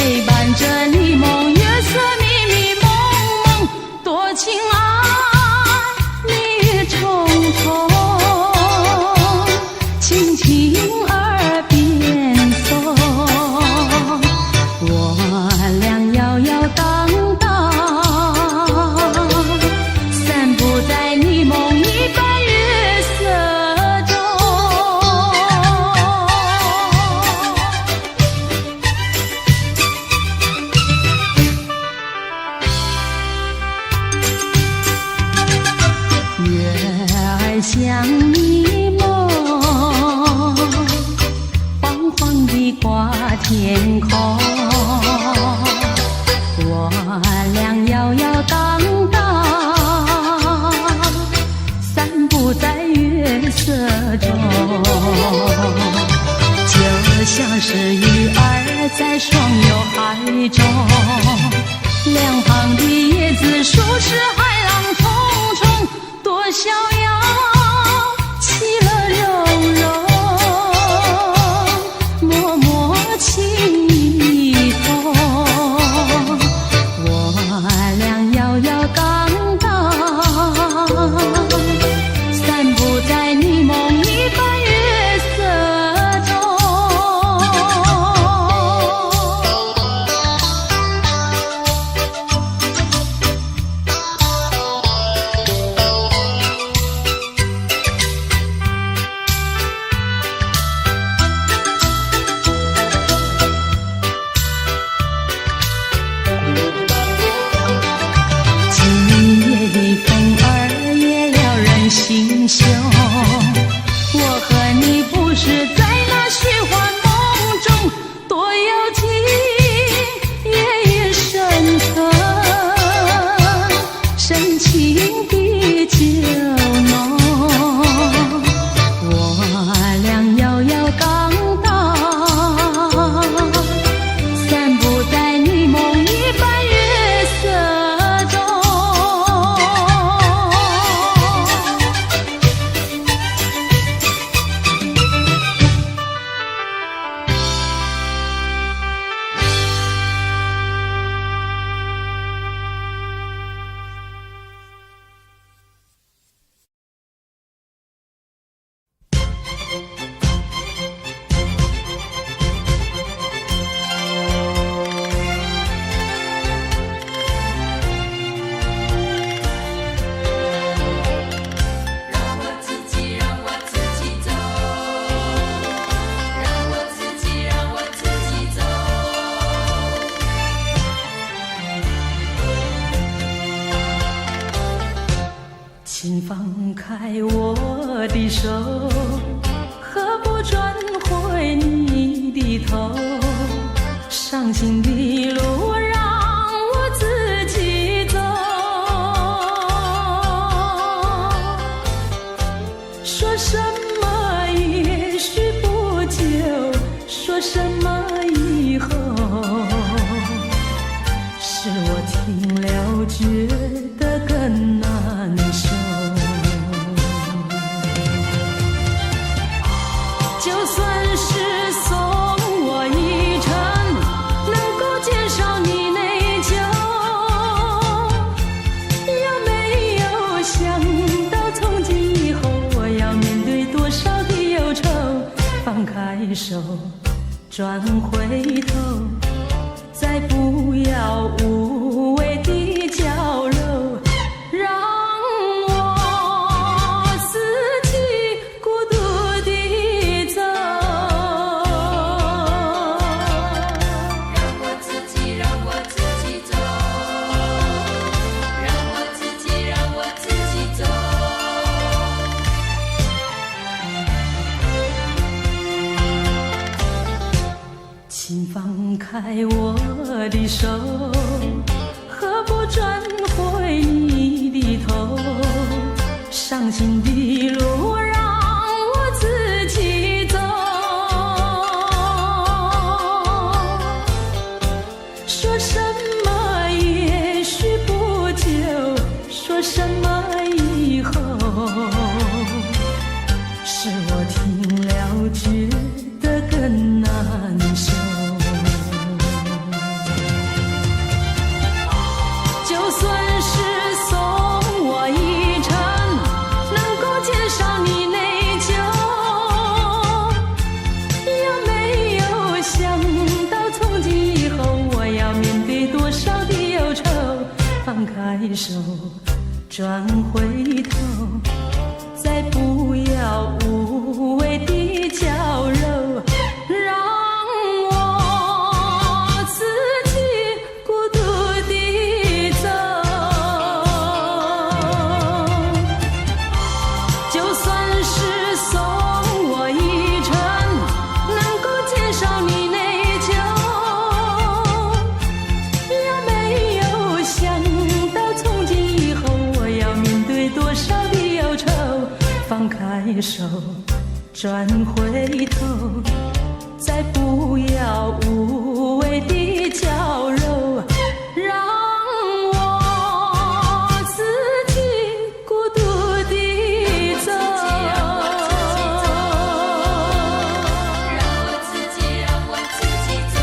陪伴着你梦，月色迷迷蒙蒙，多情爱蜜重重，轻轻耳边风，我俩摇摇荡荡，散步在你梦一般月色中。月儿像你梦，晃晃地挂天空，我俩摇摇荡荡，散步在月色中，就像是鱼儿在双游海中，两旁的椰子树是海浪冲冲，多逍遥，其乐融融，默默情意同，我俩摇摇荡荡，散步在你梦一般月色中。心胸，我和你不是在那虚幻梦中，多有情夜深沉，深情的酒浓，我俩摇摇荡荡，散步在你梦一般月色中。请放开我的手，何不转回你的头？伤心的路让我自己走。说什么也许不久，说什么以后，是我听了觉得更难受。就算是送我一程，能够减少你内疚，有没有想到从今以后我要面对多少的忧愁？放开手，转回头，再不要无谓的交流，让我自己孤独地走。让我自己走，让我自己走。请放开我的手，何不转回你的头？伤心的路让我自己走。说什么也许不久，说什么以后，是我听了觉得更难受。开手，转回头，再不要无谓的娇柔，让我自己孤独地走。就算是送我一程，能够减少你内疚，也没有想到从今以后我要面对多少的忧愁。放开手，转回头，再不要无谓的娇柔，让我自己孤独地走。让我自己走。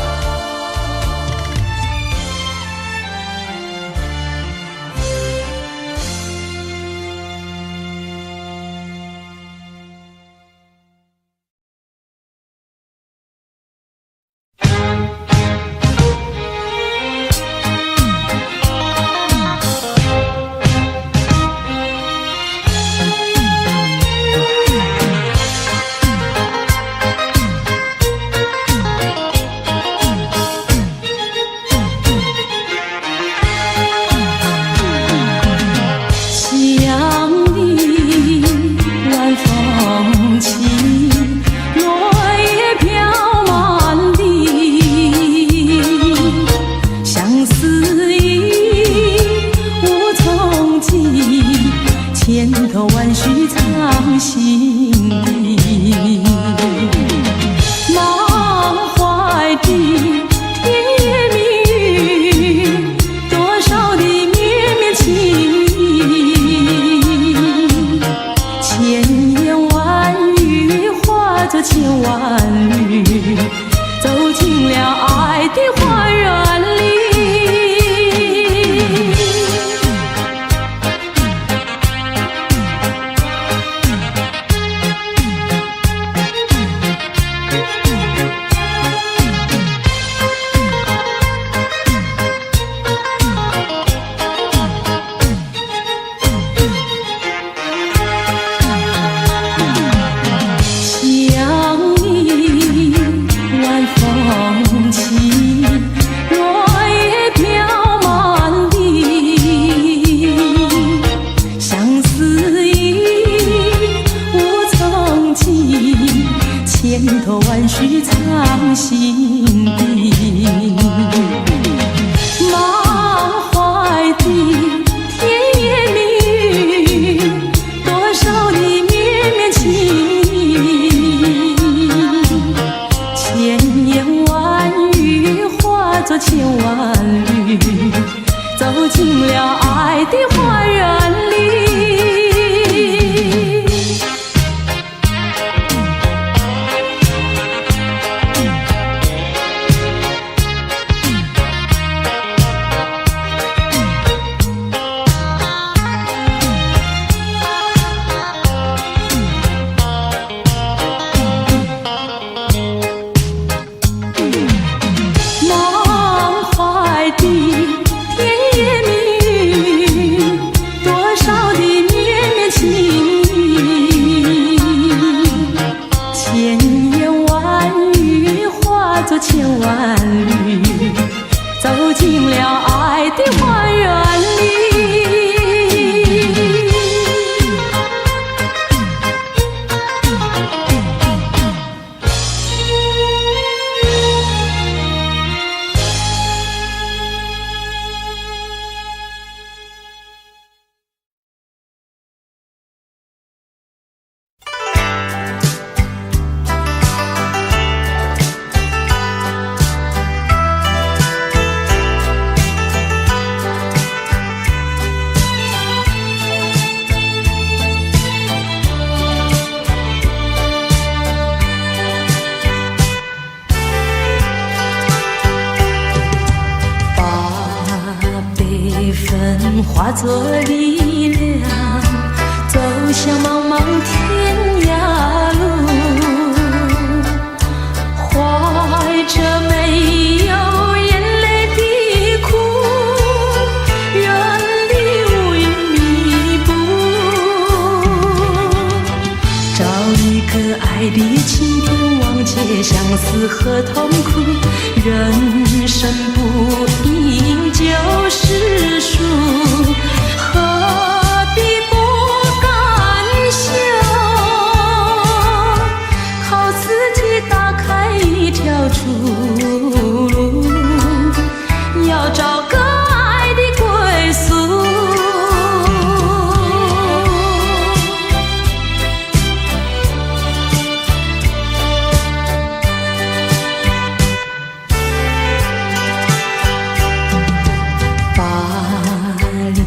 化作力量，走向茫茫天涯路，怀着没有眼泪的苦，远离思和痛苦，人生不应就是输，何必不甘休？靠自己打开一条出路，要找个爱的归宿。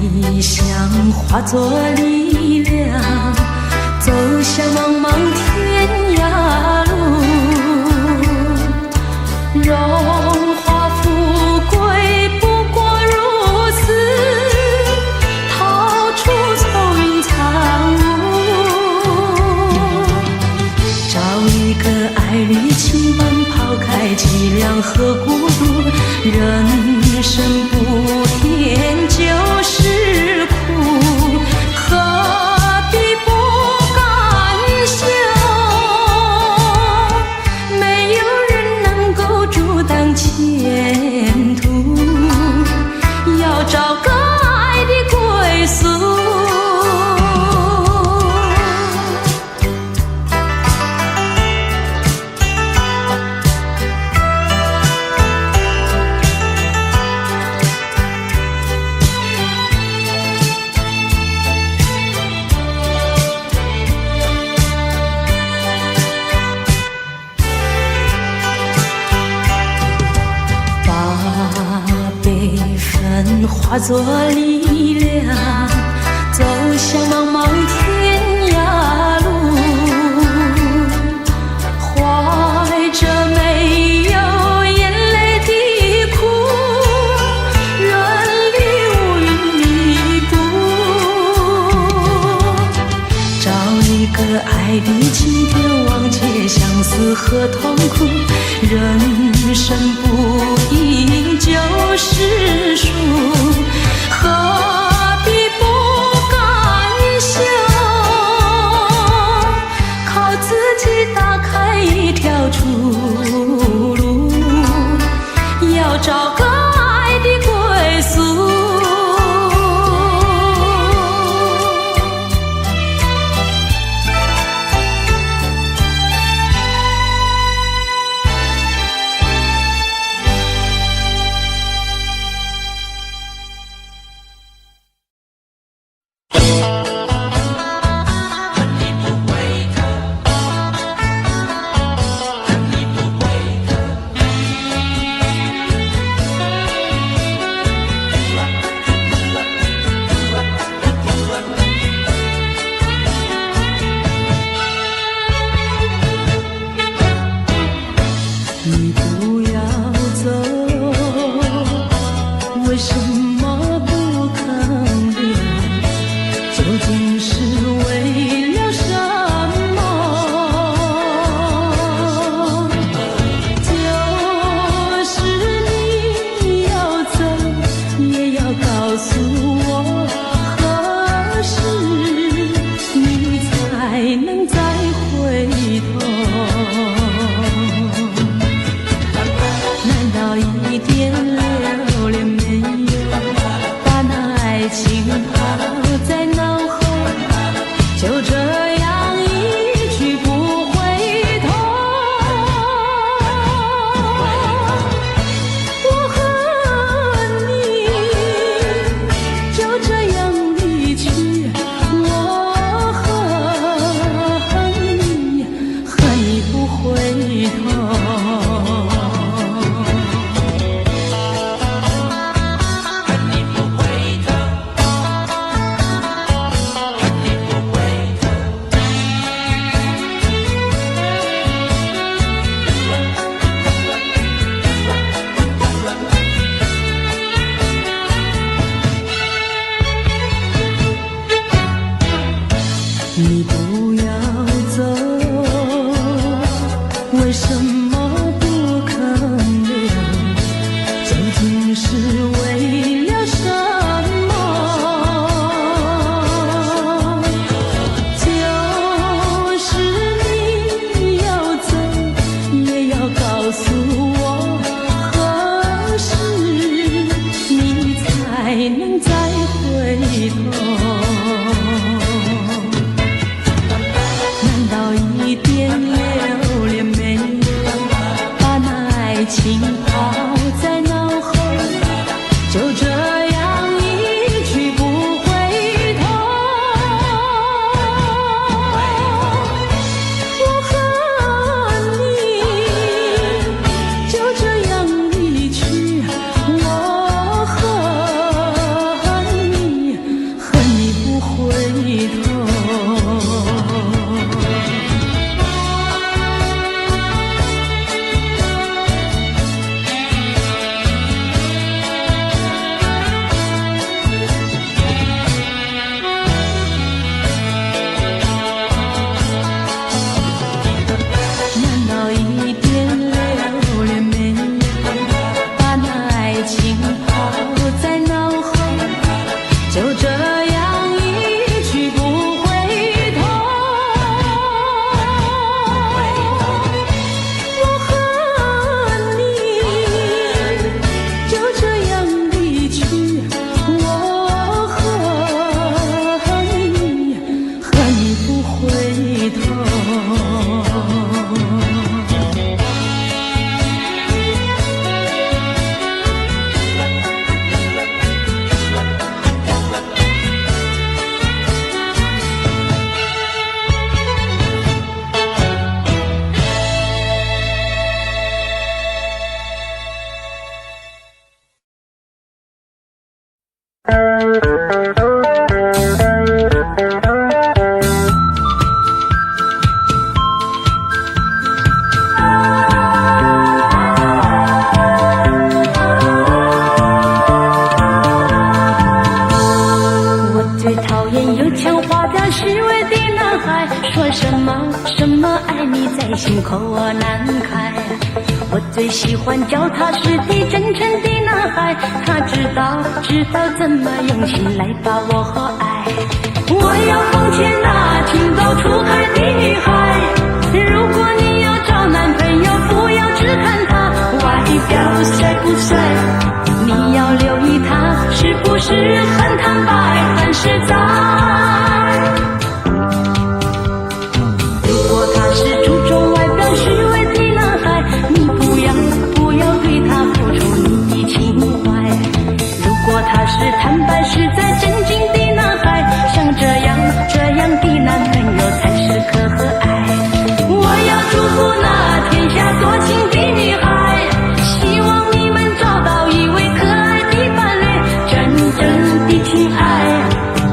理想化作力量，走向茫茫天涯路。荣华富贵不过如此，逃出愁云惨雾。找一个爱侣轻伴，抛开凄凉和孤独。人生不甜就是苦，何必不甘休？没有人能够阻挡前途，要找个爱的归宿。化作力量，走向茫茫天涯路。怀着没有眼泪的苦，人力无云弥补。找一个爱的晴天，忘却相思和痛苦。人生不应就是输，何必不甘休？靠自己打开一条出路，要找个爱的归宿。心口难开，我最喜欢脚踏实地真诚的男孩，他知道怎么用心来把我爱。我要奉劝那情窦初开的女孩，如果你要找男朋友，不要只看他外表帅不帅，你要留意他是不是很坦白很实在。是坦白实在真经的男孩，像这样的男朋友才是可爱。我要祝福那天下多情的女孩，希望你们找到一位可爱的伴侣，真正的情爱，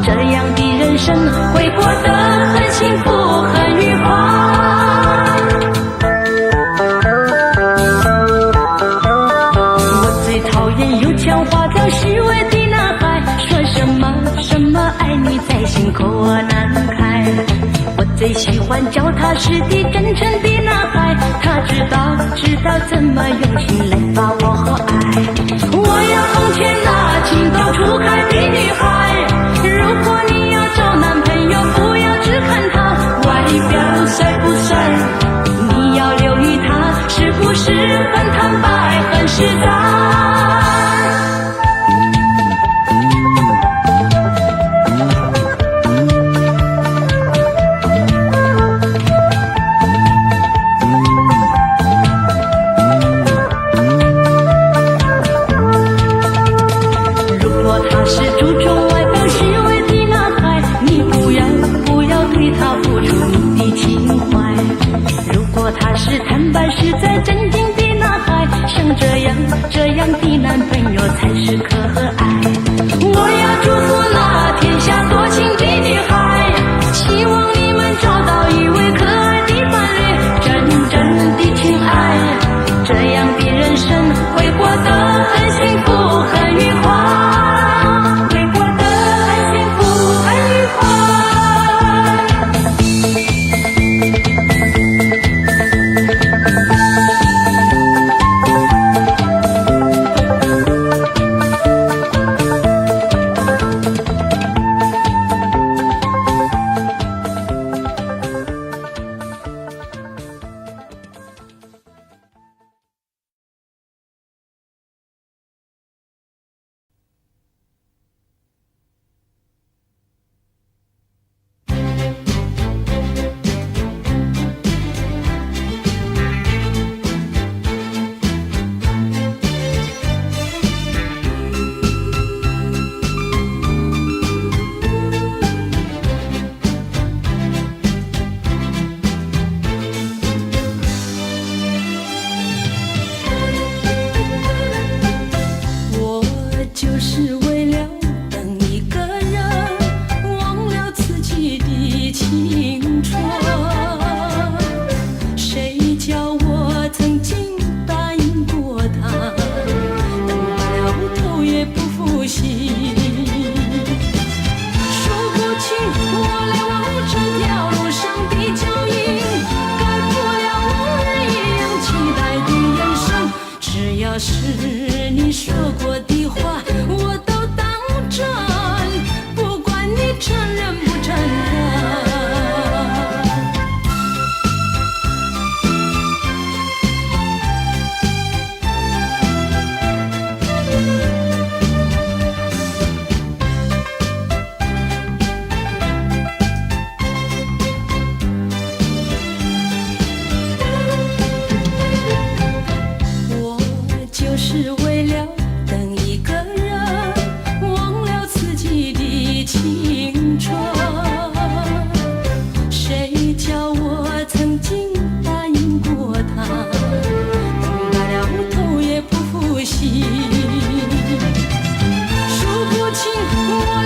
这样的人生会过得很幸福很愉快。我最讨厌有腔滑调虚伪的什么爱你在心口难开，我最喜欢脚踏实地真诚的男孩，他知道怎么用心来把我爱。我要奉劝那情窦初开的女孩，如果你要找男朋友，不要只看他外表帅不帅，你要留意他是不是很坦白很实在。他是坦白实在真经的男孩，像这样的男朋友才是可爱。我要祝福那天下多情的女孩，希望你们找到一位可爱的伴侣，真正的情爱，这样的人生会过得很幸福很愉快，会过得很幸福很愉快。数不清我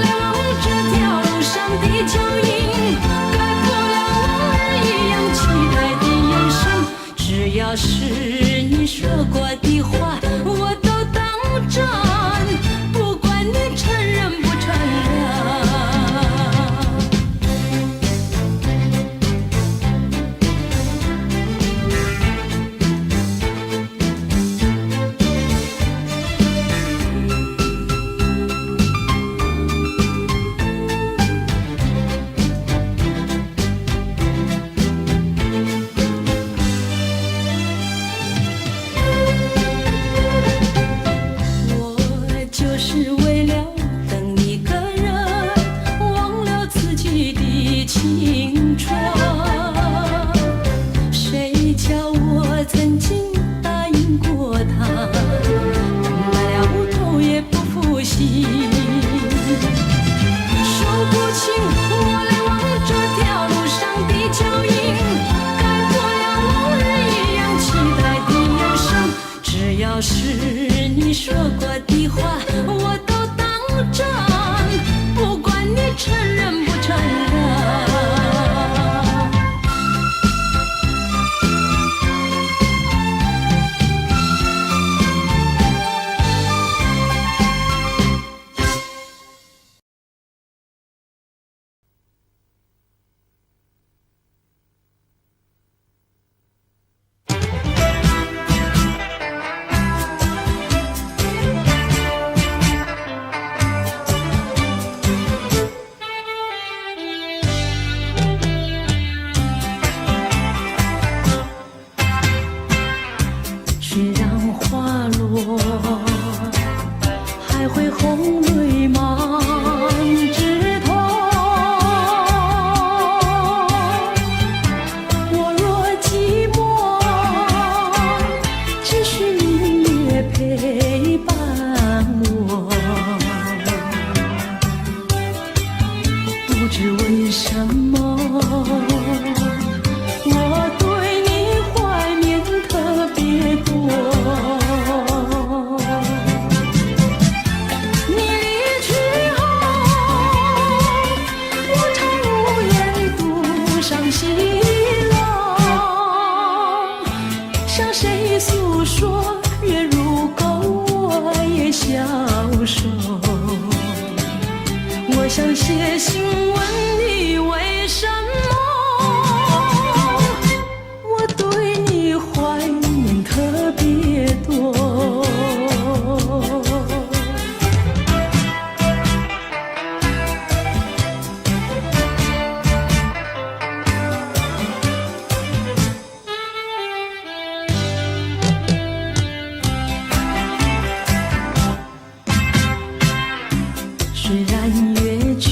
虽然月缺，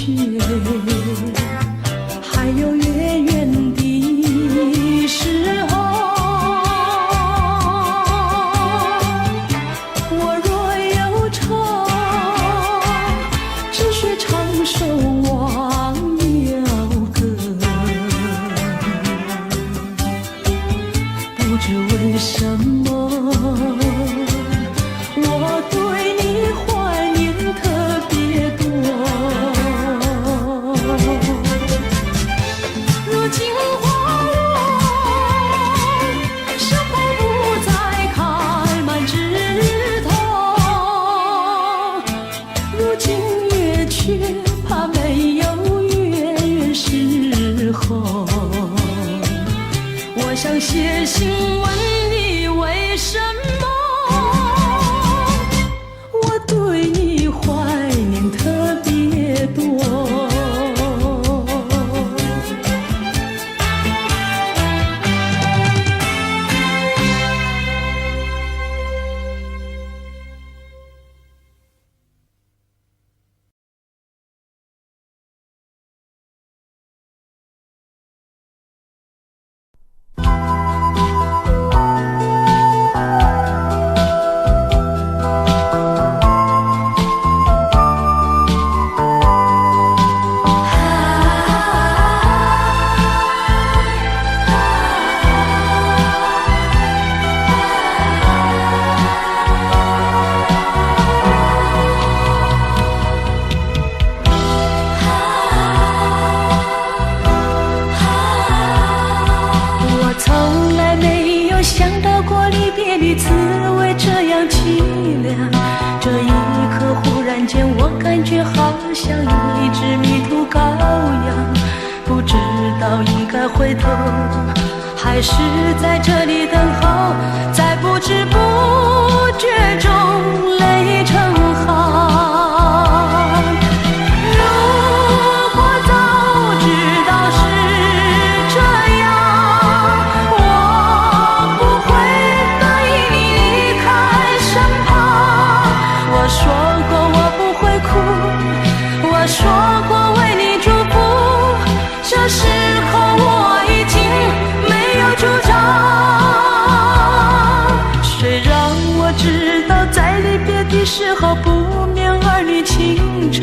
还有月圆的时候。我若有愁，只需唱首忘忧歌。不知为什么，我对你怀念特别多。如今花落，山坡不再开满枝头。如今月缺，怕没有月圆时候。我想写信问你为什么，我对你怀念特别多。滋味这样凄凉，这一刻忽然间我感觉好像一只迷途羔羊，不知道应该回头还是在这里等候，在不知不觉中泪成行。说过为你祝福，这时候我已经没有主张。虽然我知道在离别的时候不免儿女情长，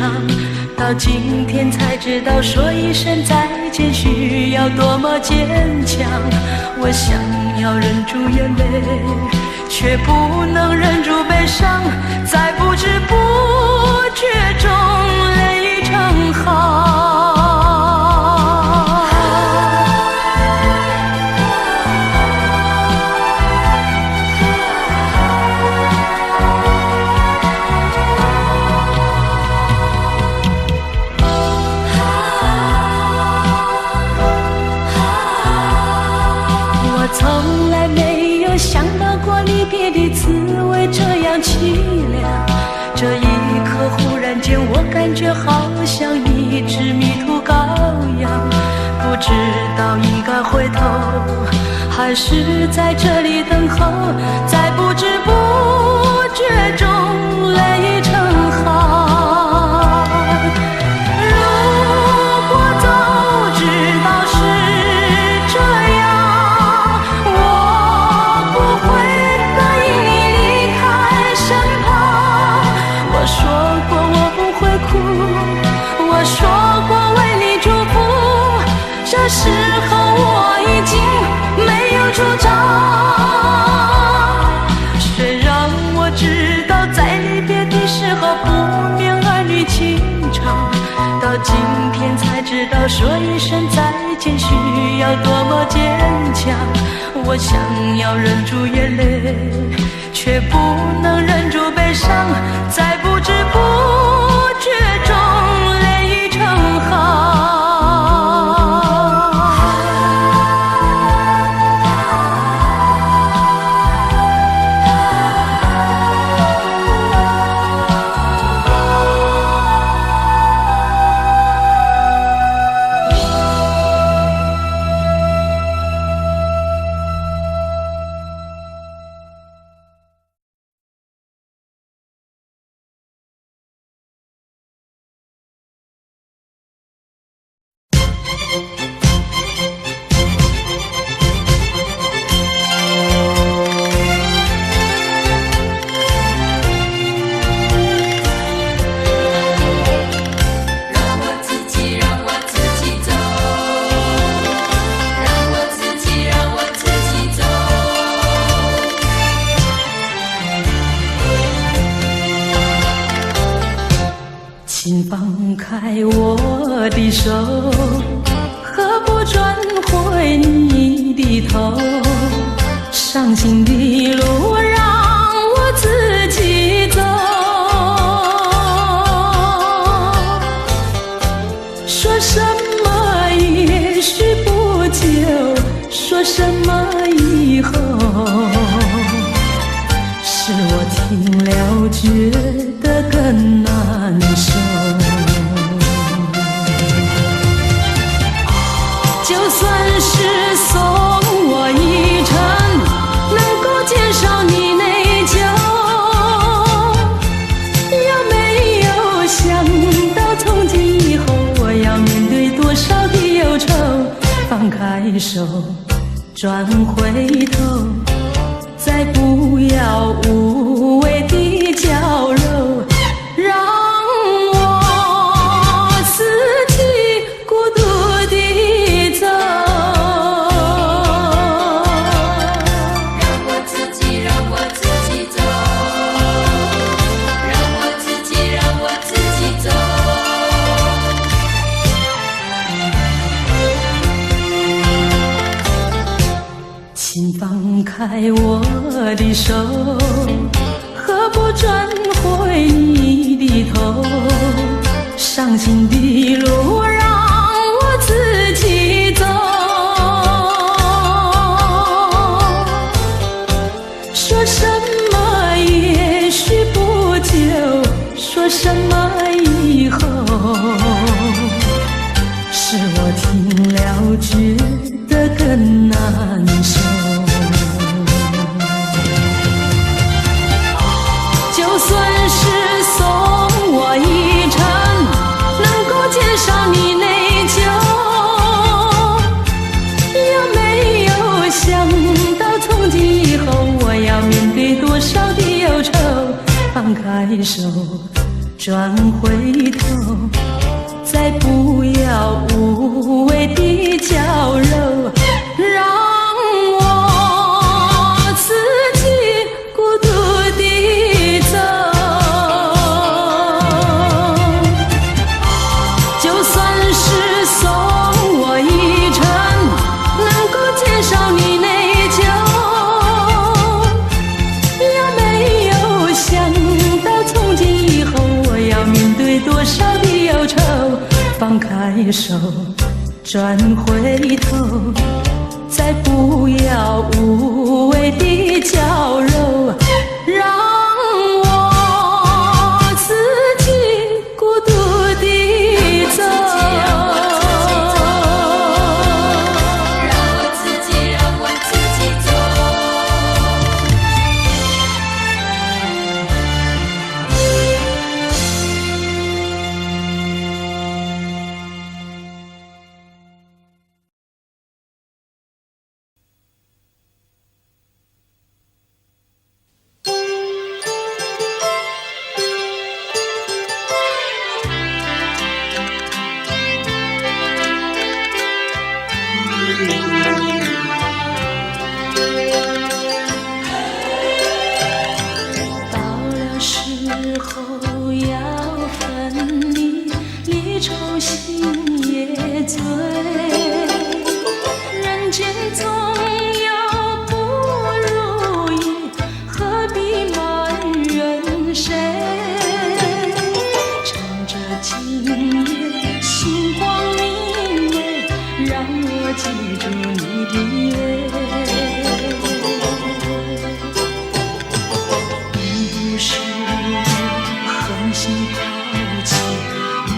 到今天才知道说一声再见需要多么坚强。我想要忍住眼泪，却不能忍住悲伤，在不知不觉中泪成行。我从来没有想到过离别的滋味这样凄凉，这一刻忽然间我感觉好像一只迷途羔羊，不知道应该回头还是在这里等候，在不知不觉中泪成行。如果早知道是这样，我不会答应你离开身旁。我说过我不会哭，我说过为你祝福，这时候我已经没有主张。虽然我知道在离别的时候不免儿女情长，到今天才知道说一声再见需要多么坚强。我想要忍住眼泪，却不能忍住悲伤，在不知不觉中泪成行。请放开我的手，何不转回你的头？伤心的路让我自己走。说什么也许不久，说什么以后，是我听了觉得更难受。就算是送我一程，能够减少你内疚，有没有想到从今以后我要面对多少的忧愁？放开手，转回头，再不要无谓的娇柔，让我自己孤独地走。让我自己走，让我自己走。请放开我的手，何不转回你的头？伤心的路让我自己走。说什么也许不久，说什么以后，是我听了觉得更难受。就算是送我一程，能够减少你内疚，有没有想到从今以后我要面对多少的忧愁？放开手，转回头，再不要无谓的娇柔，让我自己孤独地走。就算是送我一程，能够减少你内疚，有没有想到从今以后我要面对多少的忧愁？放开手，转回头，再不要无谓的娇柔，让我自己孤独地走。让我自己走。到了时候要分离，离愁心也醉，人间总有不如意，何必埋怨谁？趁着今夜星光明媚，让我记住你的泪。不是我狠心抛弃，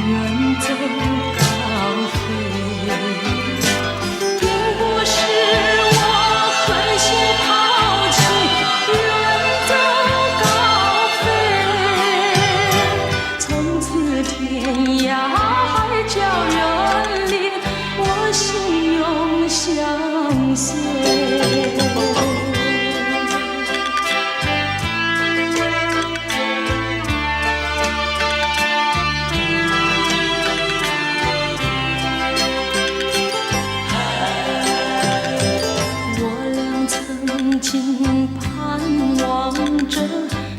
远走高飞，并不是我狠心抛弃，远走高飞。从此天涯海角远离，我心永相随。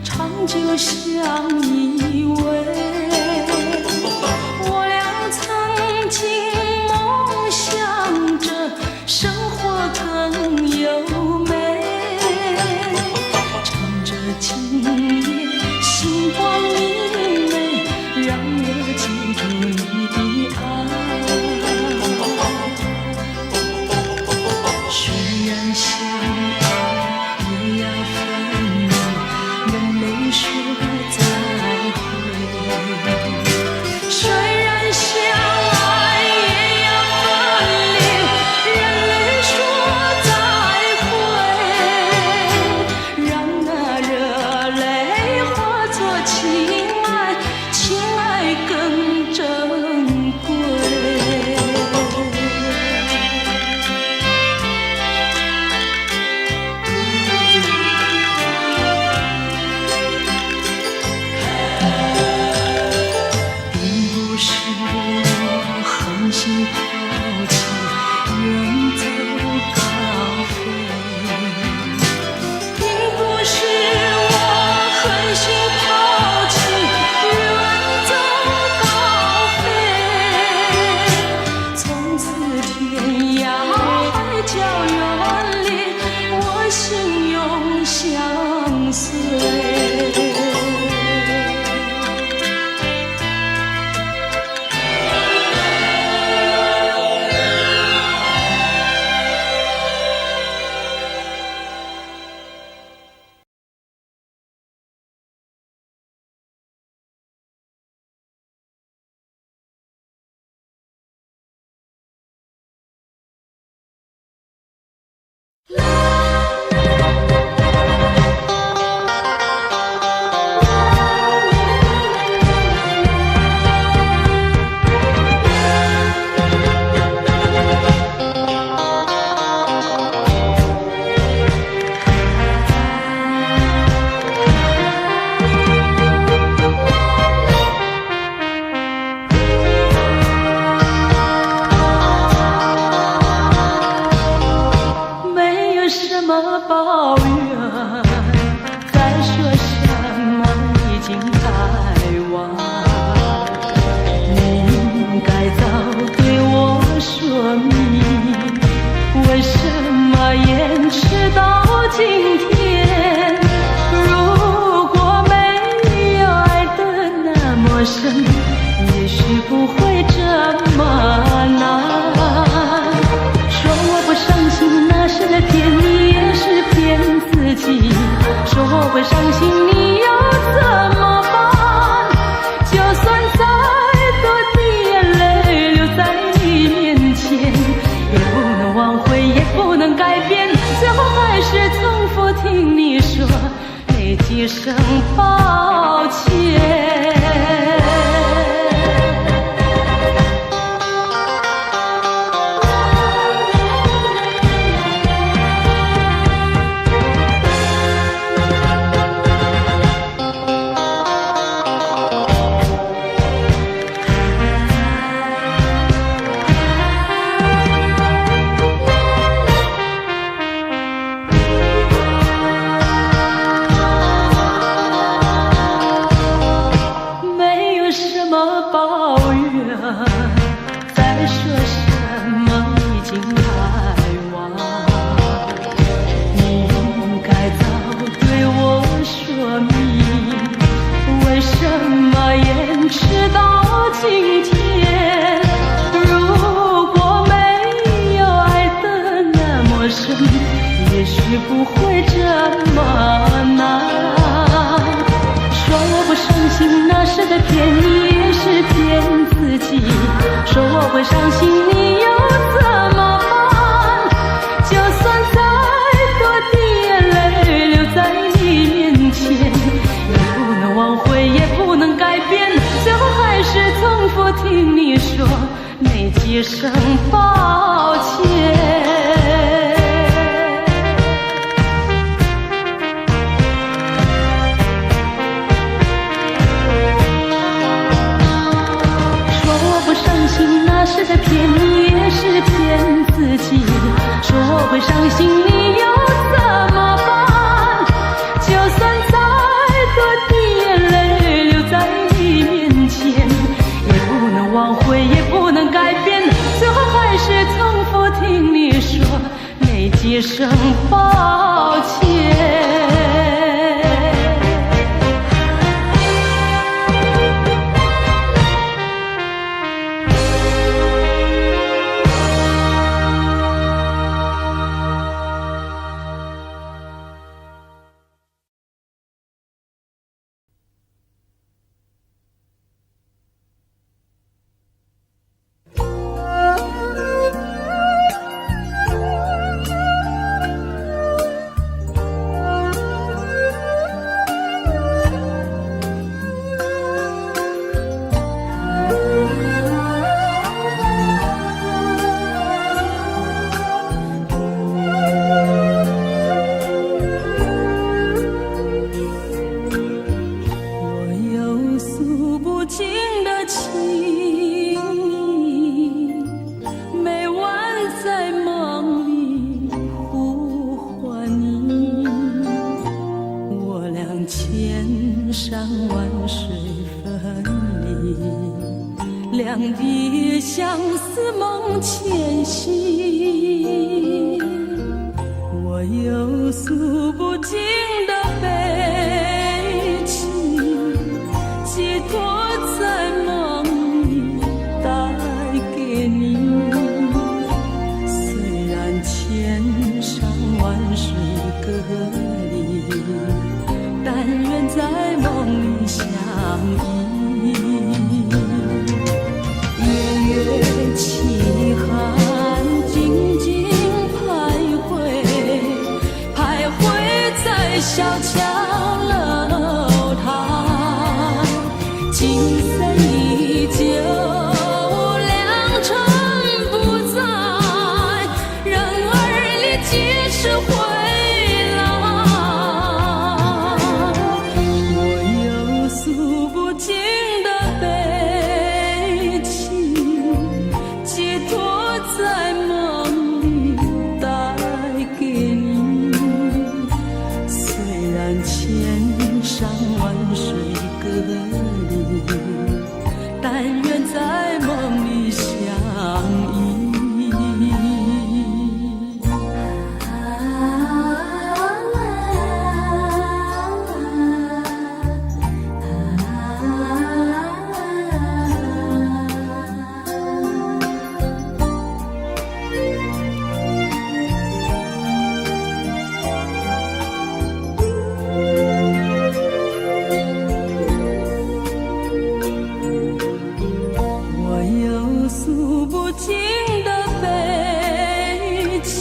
长久相依偎，情爱，情爱更珍贵。并不是我狠心抛弃，远走高飞。并不是我狠心抛弃，远走高飞。从此天涯海角远离，我心永相随。没有什么抱怨，再说什么已经太晚。你应该早对我说明，为什么延迟到今天？如果没有爱得那么深，也许不会这么难。说我不伤心，那是骗你，也是骗自己。说我会伤心，你又怎么办？就算再多的眼泪流在你面前，也不能挽回，也不能改变，最后还是重复听你说那几声抱歉。没有什么抱怨，再说什么已经太晚。你应该早对我说明，为什么延迟到今天？如果没有爱得那么深，也许不会这么难。说我不伤心，那是在骗你，也是骗自己。说我会伤心，你又怎么办？就算再多的眼泪流在你面前，也不能挽回，也不能改变，最后还是重复听你说那几声抱歉。那是在骗你，也是骗自己。说我会伤心，你又怎么办？就算再多的眼泪流在你面前，也不能挽回，也不能改变，最后还是重复听你说那几声抱歉。不尽的情，每晚在梦里呼唤你。我俩千山万水分离，两地相思梦牵系。我有诉不尽的悲情，寄托在梦里带给你。虽然千山万水隔离，但愿在梦里相依。夜月凄寒，静静徘徊，徘徊在小桥楼台。景色依旧，良辰不在，人儿离几时回来？我有诉不尽的悲情，寄托在梦里带给你。虽然千山万水隔离，但愿在梦里相依。我有诉不尽的悲情，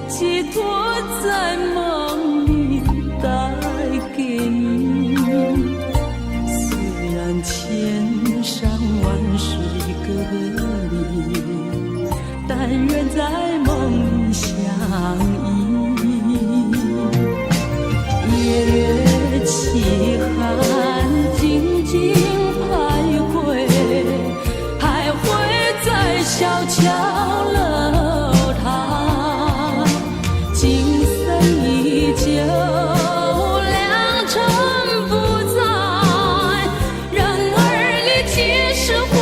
寄托在梦里带给你。虽然千山万水隔离，但愿在梦里相依。夜月凄寒，静静徘徊，徘徊在小桥楼台。景色依旧，良辰不在，人儿离几时回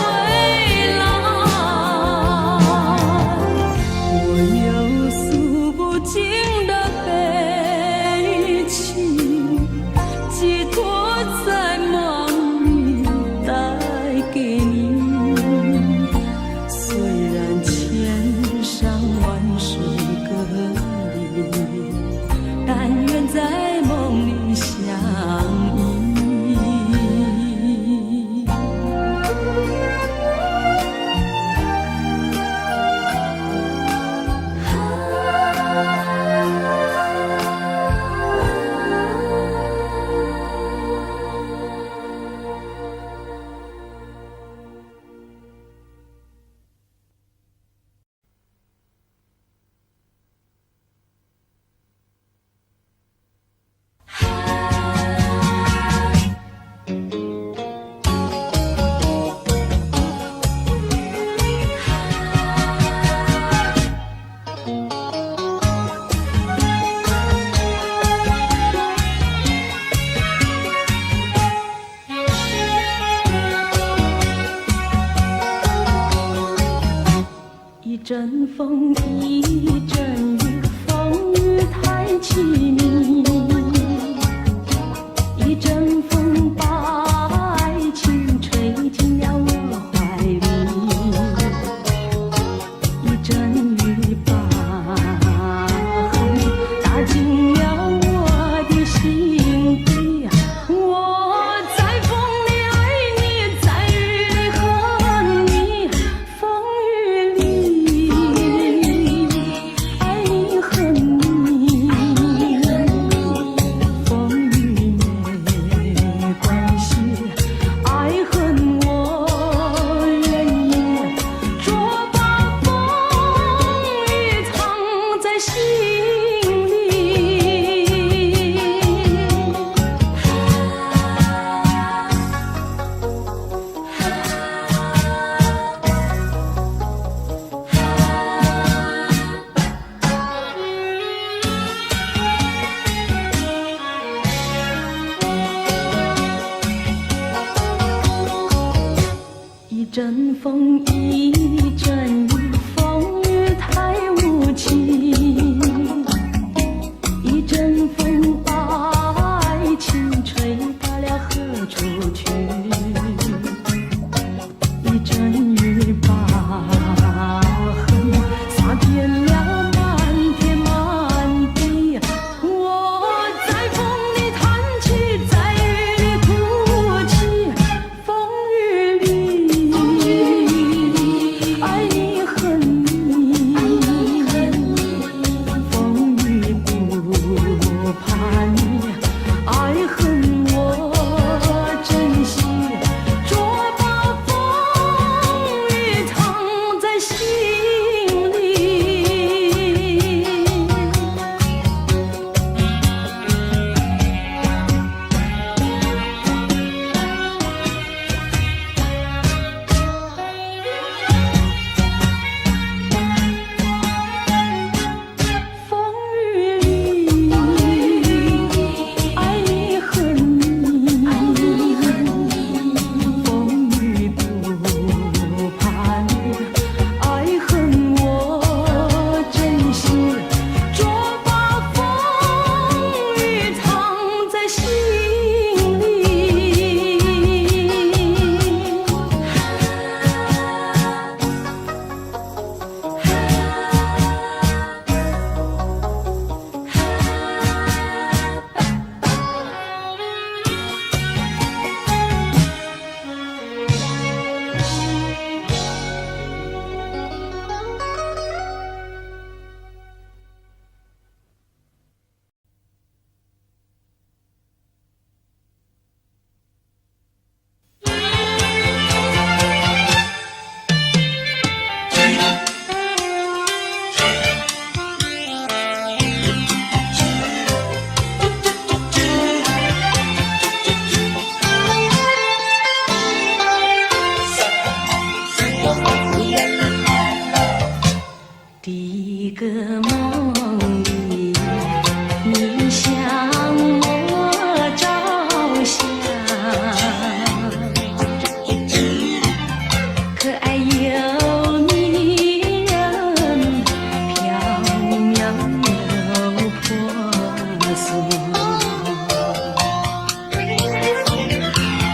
来？我有诉不尽的悲情，寄托在梦里带给你。虽然千山万水隔离，但愿在梦里相依。一阵风，一阵雨，风雨太凄迷。一阵风把爱情吹进了我怀里，一阵雨把恨打进了我的心底。我在风里爱你，在雨里恨你，风雨里爱你恨你，风雨没关风一阵雨，风雨太无情，一阵风把爱情吹到了何处去，一阵雨把恨洒遍了满天满地。我在风里弹起，在雨里哭泣，风雨里爱你恨你，风雨不怕你，爱恨我珍惜，捉把风雨藏在心里。风雨里爱你恨你，风雨不怕你，爱恨我珍惜，捉把风雨藏在心里。第一个梦里，你向我照相，可爱又迷人，飘渺又婆娑。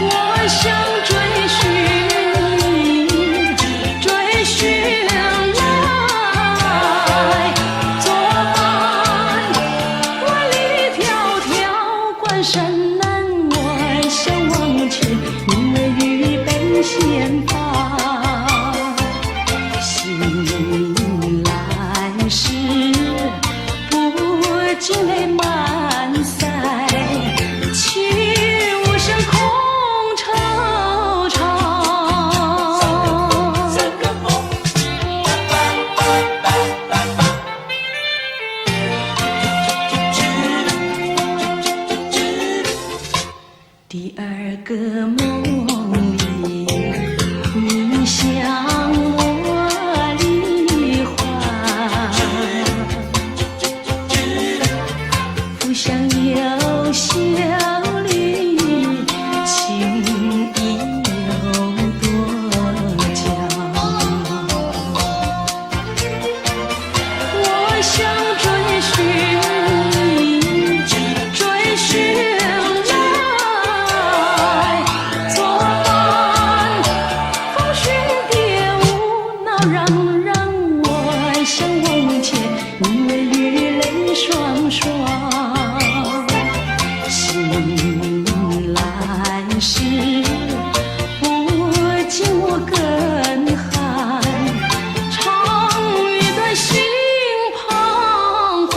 我想追寻你，追寻来作伴，万里迢迢关山难，我想往前，你为预备先发，醒来时不尽泪满腮，泣无声空惆怅。第二个梦里，你向我梨花，浮香又笑里，情意有多娇。我想追寻你，追寻来作伴，风雪蝶舞闹嚷嚷，我想往前，因为雨泪双双。醒来时不见我更寒，长雨断心彷徨。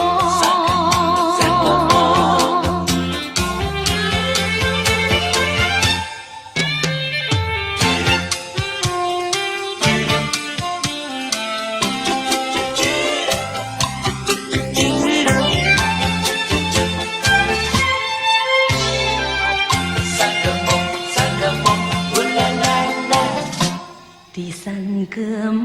第三个梦